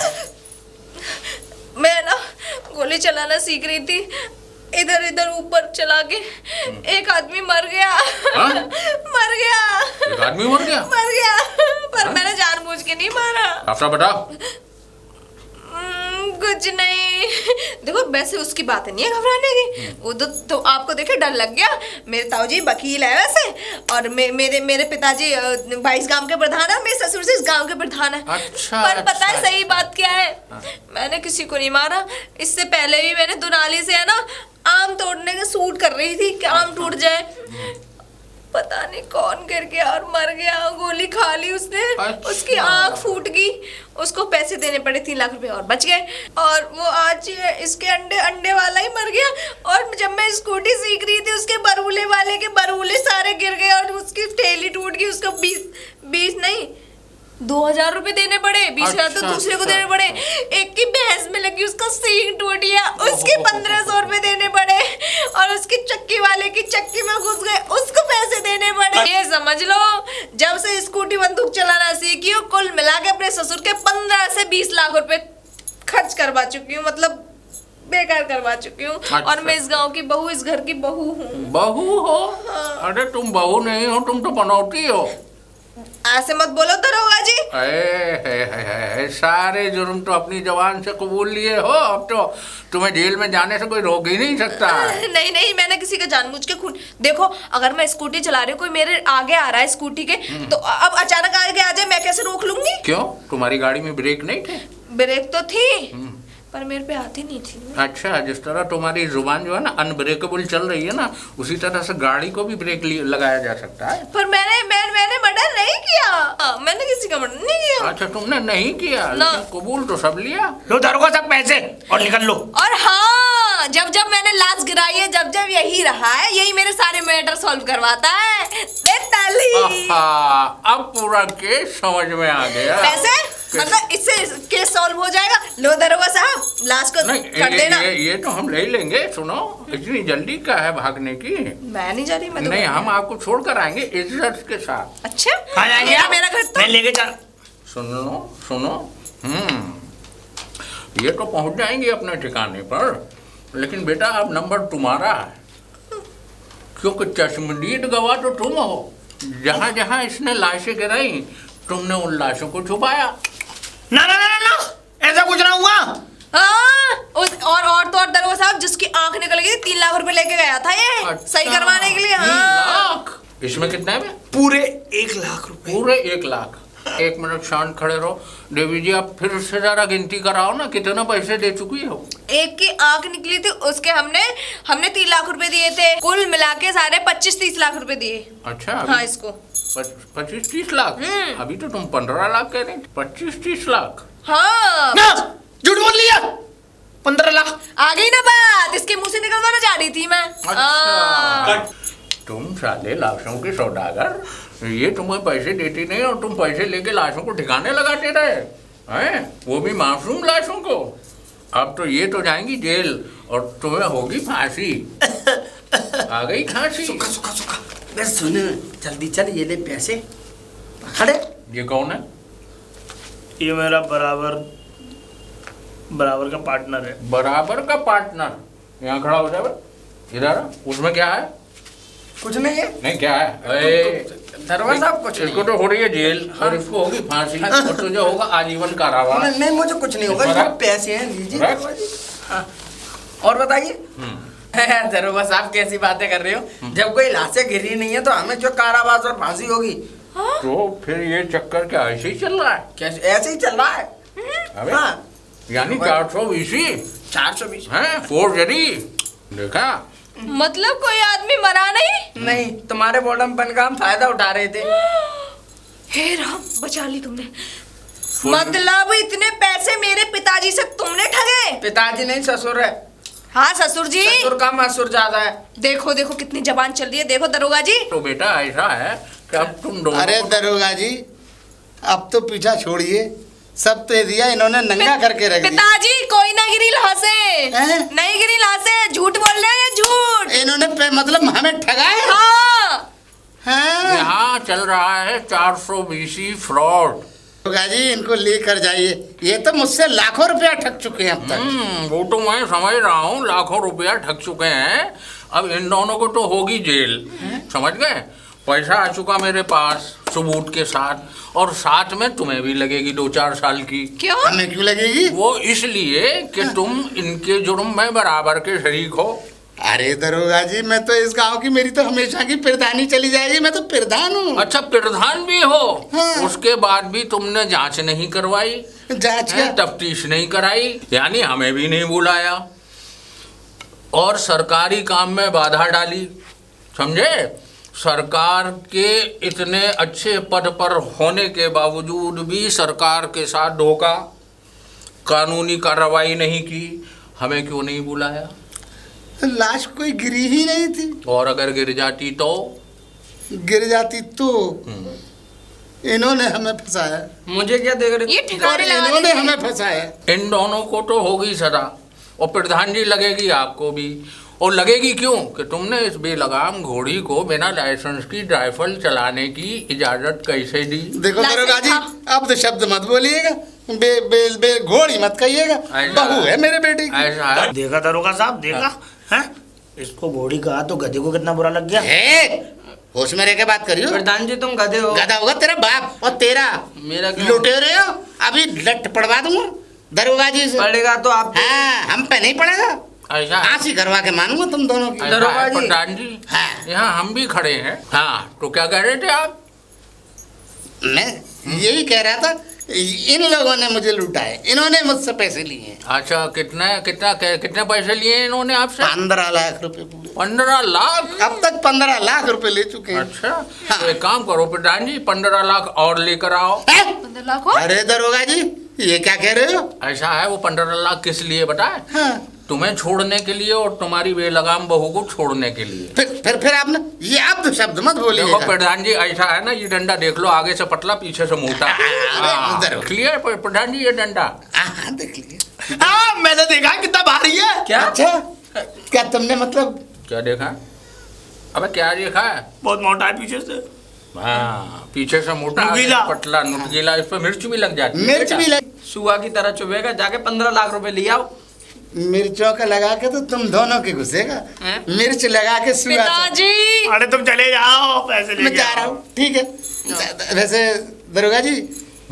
मैं ना गोली चलाना सीख रही थी, इधर इधर ऊपर चला के एक आदमी मर गया। हाँ? मर गया। एक आदमी मर गया? मर गया, पर हाँ? मैंने जानबूझ के नहीं मारा। साफ साफ बता। कुछ नहीं। देखो वैसे उसकी बात नहीं है घबराने की। वो तो आपको देखे डर लग गया। मेरे ताऊजी वकील है वैसे, और मेरे पिताजी 22 गांव के प्रधान है, मेरे ससुर से इस गांव के प्रधान है। अच्छा, पर पता है अच्छा, सही बात क्या है? मैंने किसी को नहीं मारा। इससे पहले भी मैंने दुनाली से है ना आम तोड़ने का सूट कर रही थी कि आम टूट जाए। पता नहीं कौन गिर गया और मर गया, गोली खा ली उसने। अच्छा। उसकी आंख फूट गई, उसको पैसे देने पड़े 3 लाख रुपए और बच गए। और वो आज इसके अंडे वाला ही मर गया। और जब मैं स्कूटी सीख रही थी, उसके बरूले वाले के बरूले सारे गिर गए और उसकी ठेली टूट गई। उसको 20 नहीं 2000 रुपए देने पड़े। 20,000 तो अच्छा, दूसरे को अच्छा। देने पड़े। एक की भैंस में लगी, उसका सींग टूट गया, उसके 1500 रुपए देने पड़े। और उसकी चक्की वाले की चक्की में घुस गए, उसको पैसे देने पड़े। ये समझ लो, जब से स्कूटी बंदूक चलाना सीखी हूँ, कुल मिला के अपने ससुर के 15 से 20 लाख रुपए खर्च करवा चुकी हूँ, मतलब बेकार करवा चुकी हूँ। अच्छा। और मैं इस गांव की बहू, इस घर की बहू हूँ। बहू हो? अरे तुम बहू नहीं हो, तुम तो बनौटी हो। ऐसे मत बोलो दरोगा जी। है, सारे जुर्म तो अपनी जवान से कबूल लिए हो। अब तो तुम्हें जेल में जाने से कोई रोक ही नहीं सकता है। नहीं, मैंने किसी का जानबूझ के खून। देखो, अगर मैं स्कूटी चला रही हूँ, कोई मेरे आगे आ रहा है स्कूटी के, तो अब अचानक आगे आ जाए, मैं कैसे रोक लूंगी? क्यों, तुम्हारी गाड़ी में ब्रेक नहीं थे? ब्रेक तो थी, पर मेरे पे आती नहीं थी। अच्छा, जिस तरह तुम्हारी जुबान जो है ना अनब्रेकेबल चल रही है ना, उसी तरह से गाड़ी को भी ब्रेक लगाया जा सकता है। पर मैंने मर्डर नहीं किया। मैंने किसी का मर्डर नहीं किया। अच्छा, तुमने नहीं किया, ना। लेकिन कबूल तो सब लिया। लो दरोगा साहब पैसे और निकल लो। और हाँ, जब मैंने लाश गिराई है, जब यही रहा है, यही मेरे सारे मैटर सॉल्व करवाता है। ताली। आहा, अब पूरा केस समझ में आ गया। वैसे मतलब इससे केस सॉल्व हो जाएगा। लो दरोगा साहब, लाश को नहीं, कर देना। ये तो हम ले लेंगे। सुनो, इतनी जल्दी क्या है भागने की? मैं नहीं जा रही, मैं तो नहीं, हम आपको छोड़ कर आएंगे इज्जत के साथ। अच्छा, आ जाएंगे आप? मेरा घर तो मैं लेके जा। सुनो, ये तो पहुंच जाएंगे अपने ठिकाने पर, लेकिन बेटा अब नंबर तुम्हारा है, क्योंकि चश्मदीद गवाह तो तुम हो। जहाँ जहाँ इसने लाशें गिराई, तुमने उन लाशों को छुपाया। ना, ऐसा कुछ ना हुआ। हाँ, और तो और दरोगा साहब, जिसकी आंख निकल गई थी, 3 लाख रुपए लेके गया था ये। अच्छा, सही करवाने के लिए। 3 हाँ, लाख? इसमें कितने में? पूरे 1 लाख रुपए। पूरे 1 लाख। एक मिनट शांत खड़े रहो। देवी जी आप फिर से जरा गिनती कराओ ना, कितने पैसे दे चुकी हो? एक की आंख निकली थी, उसके हमने 3 लाख रुपए दिए थे, कुल मिला के सारे 25-30 लाख रुपए दिए। अच्छा हाँ इसको 25-30 लाख? अभी तो तुम 15 लाख कह रहे थे। 25-30 लाख? हाँ ना झूठ बोल लिया। 15 लाख आ गई ना बात, इसके मुंह से निकलवाना चाह रही थी मैं। अच्छा तुम साले लाशों के सौदागर, ये तुम्हें पैसे देती नहीं और तुम पैसे लेके लाशों को ठिकाने लगाते रहे हैं, वो भी मासूम लाशों को। अब तो ये तो जाएंगी जेल और तुम्हें होगी फांसी। आ गई फांसी। सुखा सुखा सुखा। बस सुन, जल्दी चल, ये ले पैसे खड़े। ये कौन है? ये मेरा बराबर का पार्टनर है। बराबर का पार्टनर? यहाँ खड़ा हो जाए इधर। उसमें क्या है? कुछ नहीं है। नहीं क्या है? दरबार साहब कुछ इसको तो हो रही है जेल और इसको होगी फांसी और तुझे होगा आजीवन कारावास। नहीं, नहीं मुझे कुछ नहीं होगा, ये पैसे हैं, लीजिए दरोगा जी। हाँ। और बताइए दरोगा साहब कैसी बातें कर रहे हो? जब कोई लाशें गिरी नहीं है तो हमें क्यों कारावास और फांसी होगी? तो फिर ये चक्कर क्या ऐसे ही चल रहा है? कैसे ऐसे ही चल रहा है? अबे, हाँ। यानी 420 420 हैं फोर्जरी। देखा? मतलब कोई आदमी मरा नहीं? नहीं, तुम्हारे बॉडमपन का हम फायदा उठा रहे थे। हे राम, बचा ली तुमने। मतलब इतने पैसे मेरे पिताजी से तुमने ठगे? पिताजी नहीं, ससुर है। हाँ ससुर जी। ससुर कम असुर ज्यादा है। देखो देखो कितनी जबान चल रही है, देखो दरोगा जी। तो बेटा ऐसा है कि अब तुम दोनों अरे दरोगा जी अब तो पीछा छोड़िए, सब तो दिया इन्होंने नंगा करके रख दिया। पिताजी कोई ना गिरी लाशे, हैं? नहीं गिरी लाशे, झूठ बोल रहे हैं, झूठ। इन्होंने मतलब हमें ठगाया। हाँ हाँ यहाँ चल रहा है 420 फ्रॉड। दरोगा जी इनको लेकर जाइए, ये तो मुझसे लाखों रुपया ठग चुके हैं अब तक। वो तो मैं समझ रहा हूँ, लाखों रुपया ठग चुके हैं। अब इन दोनों को तो होगी जेल, समझ गए? पैसा आ चुका मेरे पास सबूत के साथ, और साथ में तुम्हें भी लगेगी 2-4 साल की। क्यों? हमें क्यों लगेगी? वो इसलिए कि तुम इनके जुर्म में बराबर के शरीक हो। अरे दरोगा जी मैं तो इस गांव की, मेरी तो हमेशा की प्रधानी चली जाएगी, मैं तो प्रधान हूँ। अच्छा प्रधान भी हो? हाँ। उसके बाद भी तुमने जांच नहीं करवाई, जांच क्या? तफ्तीश नहीं कराई, यानी हमें भी नहीं बुलाया और सरकारी काम में बाधा डाली, समझे? सरकार के इतने अच्छे पद पर होने के बावजूद भी सरकार के साथ धोखा, कानूनी कार्रवाई नहीं की। हमें क्यों नहीं बुलाया? लाश कोई गिरी ही नहीं थी। और अगर गिर जाती तो? गिर जाती तो इन्होंने हमें फंसाया। मुझे क्या देख रहे? ये और ठिकाने लगा इन्होंने देते। हमें फंसाया। इन दोनों को तो होगी सजा, और प्रधान जी लगेगी आपको भी। और लगेगी क्यों? कि तुमने इस बेलगाम घोड़ी को बिना लाइसेंस की राइफल चलाने की इजाजत कैसे दी? देखो लाइसेंस दरोगा जी था। अब तो शब्द मत बोलिएगा, बे बे बे घोड़ी मत कहिएगा, ऐसा बहू है मेरे बेटे की। ऐसा है? देखा दरोगा साहब, देखा हैं? इसको घोड़ी कहा तो गधे को कितना बुरा लग गया। होश में रह के बात करियो। प्रधान जी तुम गधे हो। गधा होगा तेरा बाप और तेरा मेरा क्यों? लुटेरे हो, अभी लट पड़वा दूंगा दरोगा जी से। पड़ेगा तो आप। हाँ हम पे नहीं पड़ेगा, ऐसा है? फांसी करवा के मानूंगा तुम दोनों की। ऐसा दरोगा है, जी। प्रधान जी हाँ। यहाँ हम भी खड़े हैं। हाँ तो क्या कह रहे थे आप? मैं यही कह रहा था, इन लोगों ने मुझे लूटा है, इन्होंने मुझसे पैसे लिए हैं। अच्छा कितने पैसे लिए इन्होंने आपसे? 15 लाख रुपए पूरे। 15 लाख? अब तक 15 लाख रुपए ले चुके हैं। अच्छा हाँ। तो एक काम करो प्रधान जी, 15 लाख और लेकर आओ। हैं? 15 लाख और? अरे दरोगा जी ये क्या कह रहे हो? ऐसा है, वो 15 लाख किस लिए बताए? हाँ। तुम्हें छोड़ने के लिए और तुम्हारी बेलगाम बहू को छोड़ने के लिए। फिर आपने ये आप तो शब्द मत देखो बोलिएगा। प्रधान जी ऐसा है ना, ये डंडा देख लो, आगे से पतला पीछे से मोटा। अरे, उधर हो। क्लियर प्रधान जी ये डंडा? हाँ देख लीजिए। हाँ मैंने देखा कितना भारी है। क्या? अच्छा क्या तुमने मतलब क्या देखा है? अबे क्या देखा है? बहुत मोटा है पीछे से। हाँ पीछे से मोटा, नुकीला। आगे से पतला, नुकीला। इस पर मिर्च भी लग जाती है। मिर्च भी लग, सुआ की तरह चुभेगा, जाके 15 लाख रुपए ले आओ। मिर्चों का लगा के तो तुम दोनों के घुसेगा, मिर्च लगा के सुआ से। पिताजी अरे तुम चले जाओ, पैसे मैं लेके जा रहा आओ। हूँ, ठीक है। वैसे दरोगा जी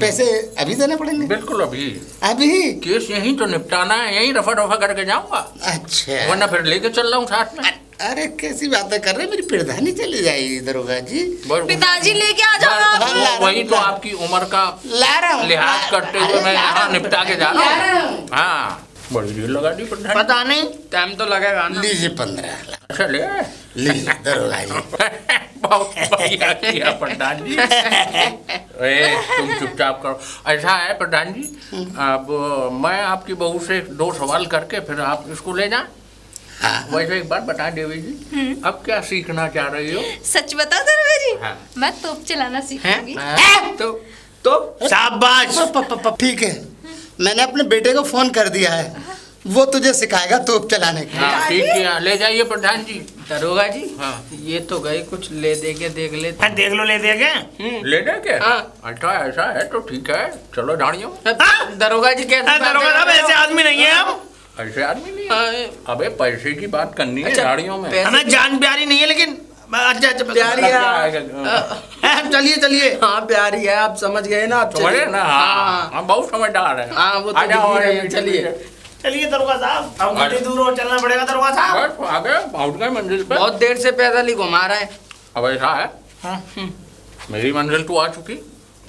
पैसे अभी देने पड़ेंगे? बिल्कुल अभी। अभी? केस यहीं तो निपटाना है, यहीं रफा दफा करके जाऊंगा, अच्छा वरना फिर लेके चल रहा हूँ साथ में। अरे कैसी बातें कर रहे हैं, मेरी प्रधानी चली जाएगी दरोगा जी। बस- पिताजी लेके आ जाओ बस- आप। वो वही तो आपकी उम्र का ला रहा हूँ लिहाज करते हुए मैं यहाँ निपटा के जा रहा हूँ। हाँ बड़ी देर लगा दी प्रधान। पता नहीं टाइम तो लगेगा ना। लीजिए 15 लाख अच्छा ले लीजिए दरोगा जी। बहुत बढ़िया किया प्रधान जी। ए, तुम चुपचाप करो। ऐसा है प्रधान जी, अब मैं आपकी बहू से 2 सवाल करके फिर आप इसको ले जाए। हाँ वैसे एक बात बता देवी जी, अब क्या सीखना चाह रही हो? सच बता दरोगा जी, हाँ। मैं तोप चलाना सीखूंगी। तो शाबाश। ठीक है, मैंने अपने बेटे को फोन कर दिया है, वो तुझे सिखाएगा तोप चलाने का। हाँ ठीक है, ले जाइए प्रधान जी। दरोगा जी हाँ ये तो गए, कुछ ले दे के देख ले। हाँ, देख लो ले दे के। ले दे के? हाँ। अच्छा ऐसा है तो ठीक है, चलो झाड़ियों। दरोगा जी कहते दरोगा साहब ऐसे आदमी नहीं है हम। ऐसे आदमी नहीं है। अबे पैसे की बात करनी है झाड़ियों में। हमें जान प्यारी नहीं है लेकिन अच्छा अच्छा प्यारी है। चलिए चलिए। हाँ प्यारी है, आप समझ गए ना। आप समझे ना? हाँ हाँ हम बहुत समझदार है। हाँ, वो तो आ जाओ, दिख ही रहे हैं, आ जाओ, चलिए। चलिए दरोगा साहब, अब कितनी दूर और चलना पड़ेगा दरोगा साहब? बस आ गए, पहुंच गए मंजिल पे। बहुत देर से पैदल ही घुमा रहे हैं। अब ऐसा है, हाँ। मेरी मंजिल तो आ चुकी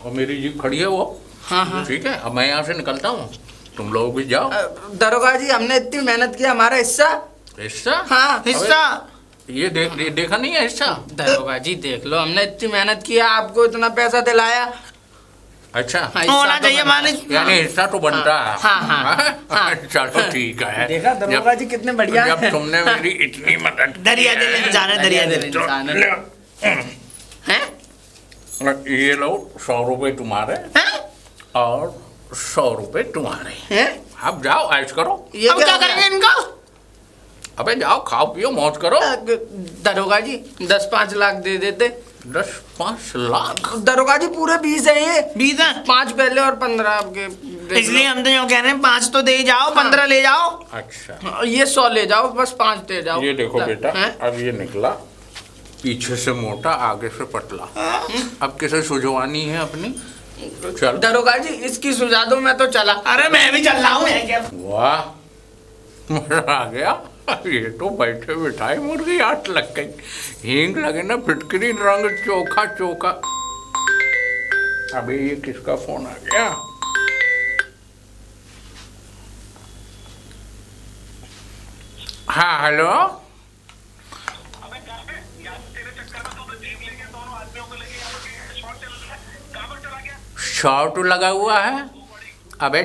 और मेरी जीप खड़ी है वो। हाँ हाँ। ठीक है, अब मैं यहाँ से निकलता हूँ, तुम लोग भी जाओ। दरोगा जी हमने इतनी मेहनत की, हमारा हिस्सा। हिस्सा? हाँ हिस्सा ये देखा नहीं है हिस्सा? दरोगा जी देख लो, हमने इतनी मेहनत किया, आपको इतना पैसा दिलाया। अच्छा हाँ, हिस्सा होना तो चाहिए बनता। मालिक। यानी हिस्सा तो बनता है। हाँ, हाँ। चलो ठीक है। देखा दरोगा जी कितने बढ़िया जब हैं। तुमने मेरी इतनी मदद दरिया दिल इंसान है, दरिया दिल। इंसान है। हैं? ये लो 100 रुपए तुम्हारे हैं? और 100 रुपए तुम्हारे। हैं? अब जाओ ऐश करो। ये अब क्या हो गया? करेंगे इनका? अबे जाओ खाओ पियो मौज करो। दरोगा जी 10-5 लाख दे देते। 10-5 लाख? दरोगा जी पूरे 20 है ये। 20 है? 5 पहले और 15 आपके देख इसलिए लो। हम तो यूँ कह रहे हैं 5 तो दे ही जाओ, 15 ले जाओ। अच्छा हाँ, ये 100 ले जाओ, बस 5 दे जाओ। ये देखो बेटा, हैं? अब ये निकला पीछे से मोटा आगे से पतला। अब किसे सुजवानी है अपनी? चल। दरोगा जी इसकी सुझा दो, मैं तो चला। अरे मैं भी चल रहा हूँ। वाह मजा आ गया। ये तो बैठे बिठाए मुर्गी आट लग गई। हींग लगे ना फिटकरी रंग चोखा चोखा। अबे ये किसका फोन आ गया? हाँ हेलो। शॉट लगा हुआ है। अबे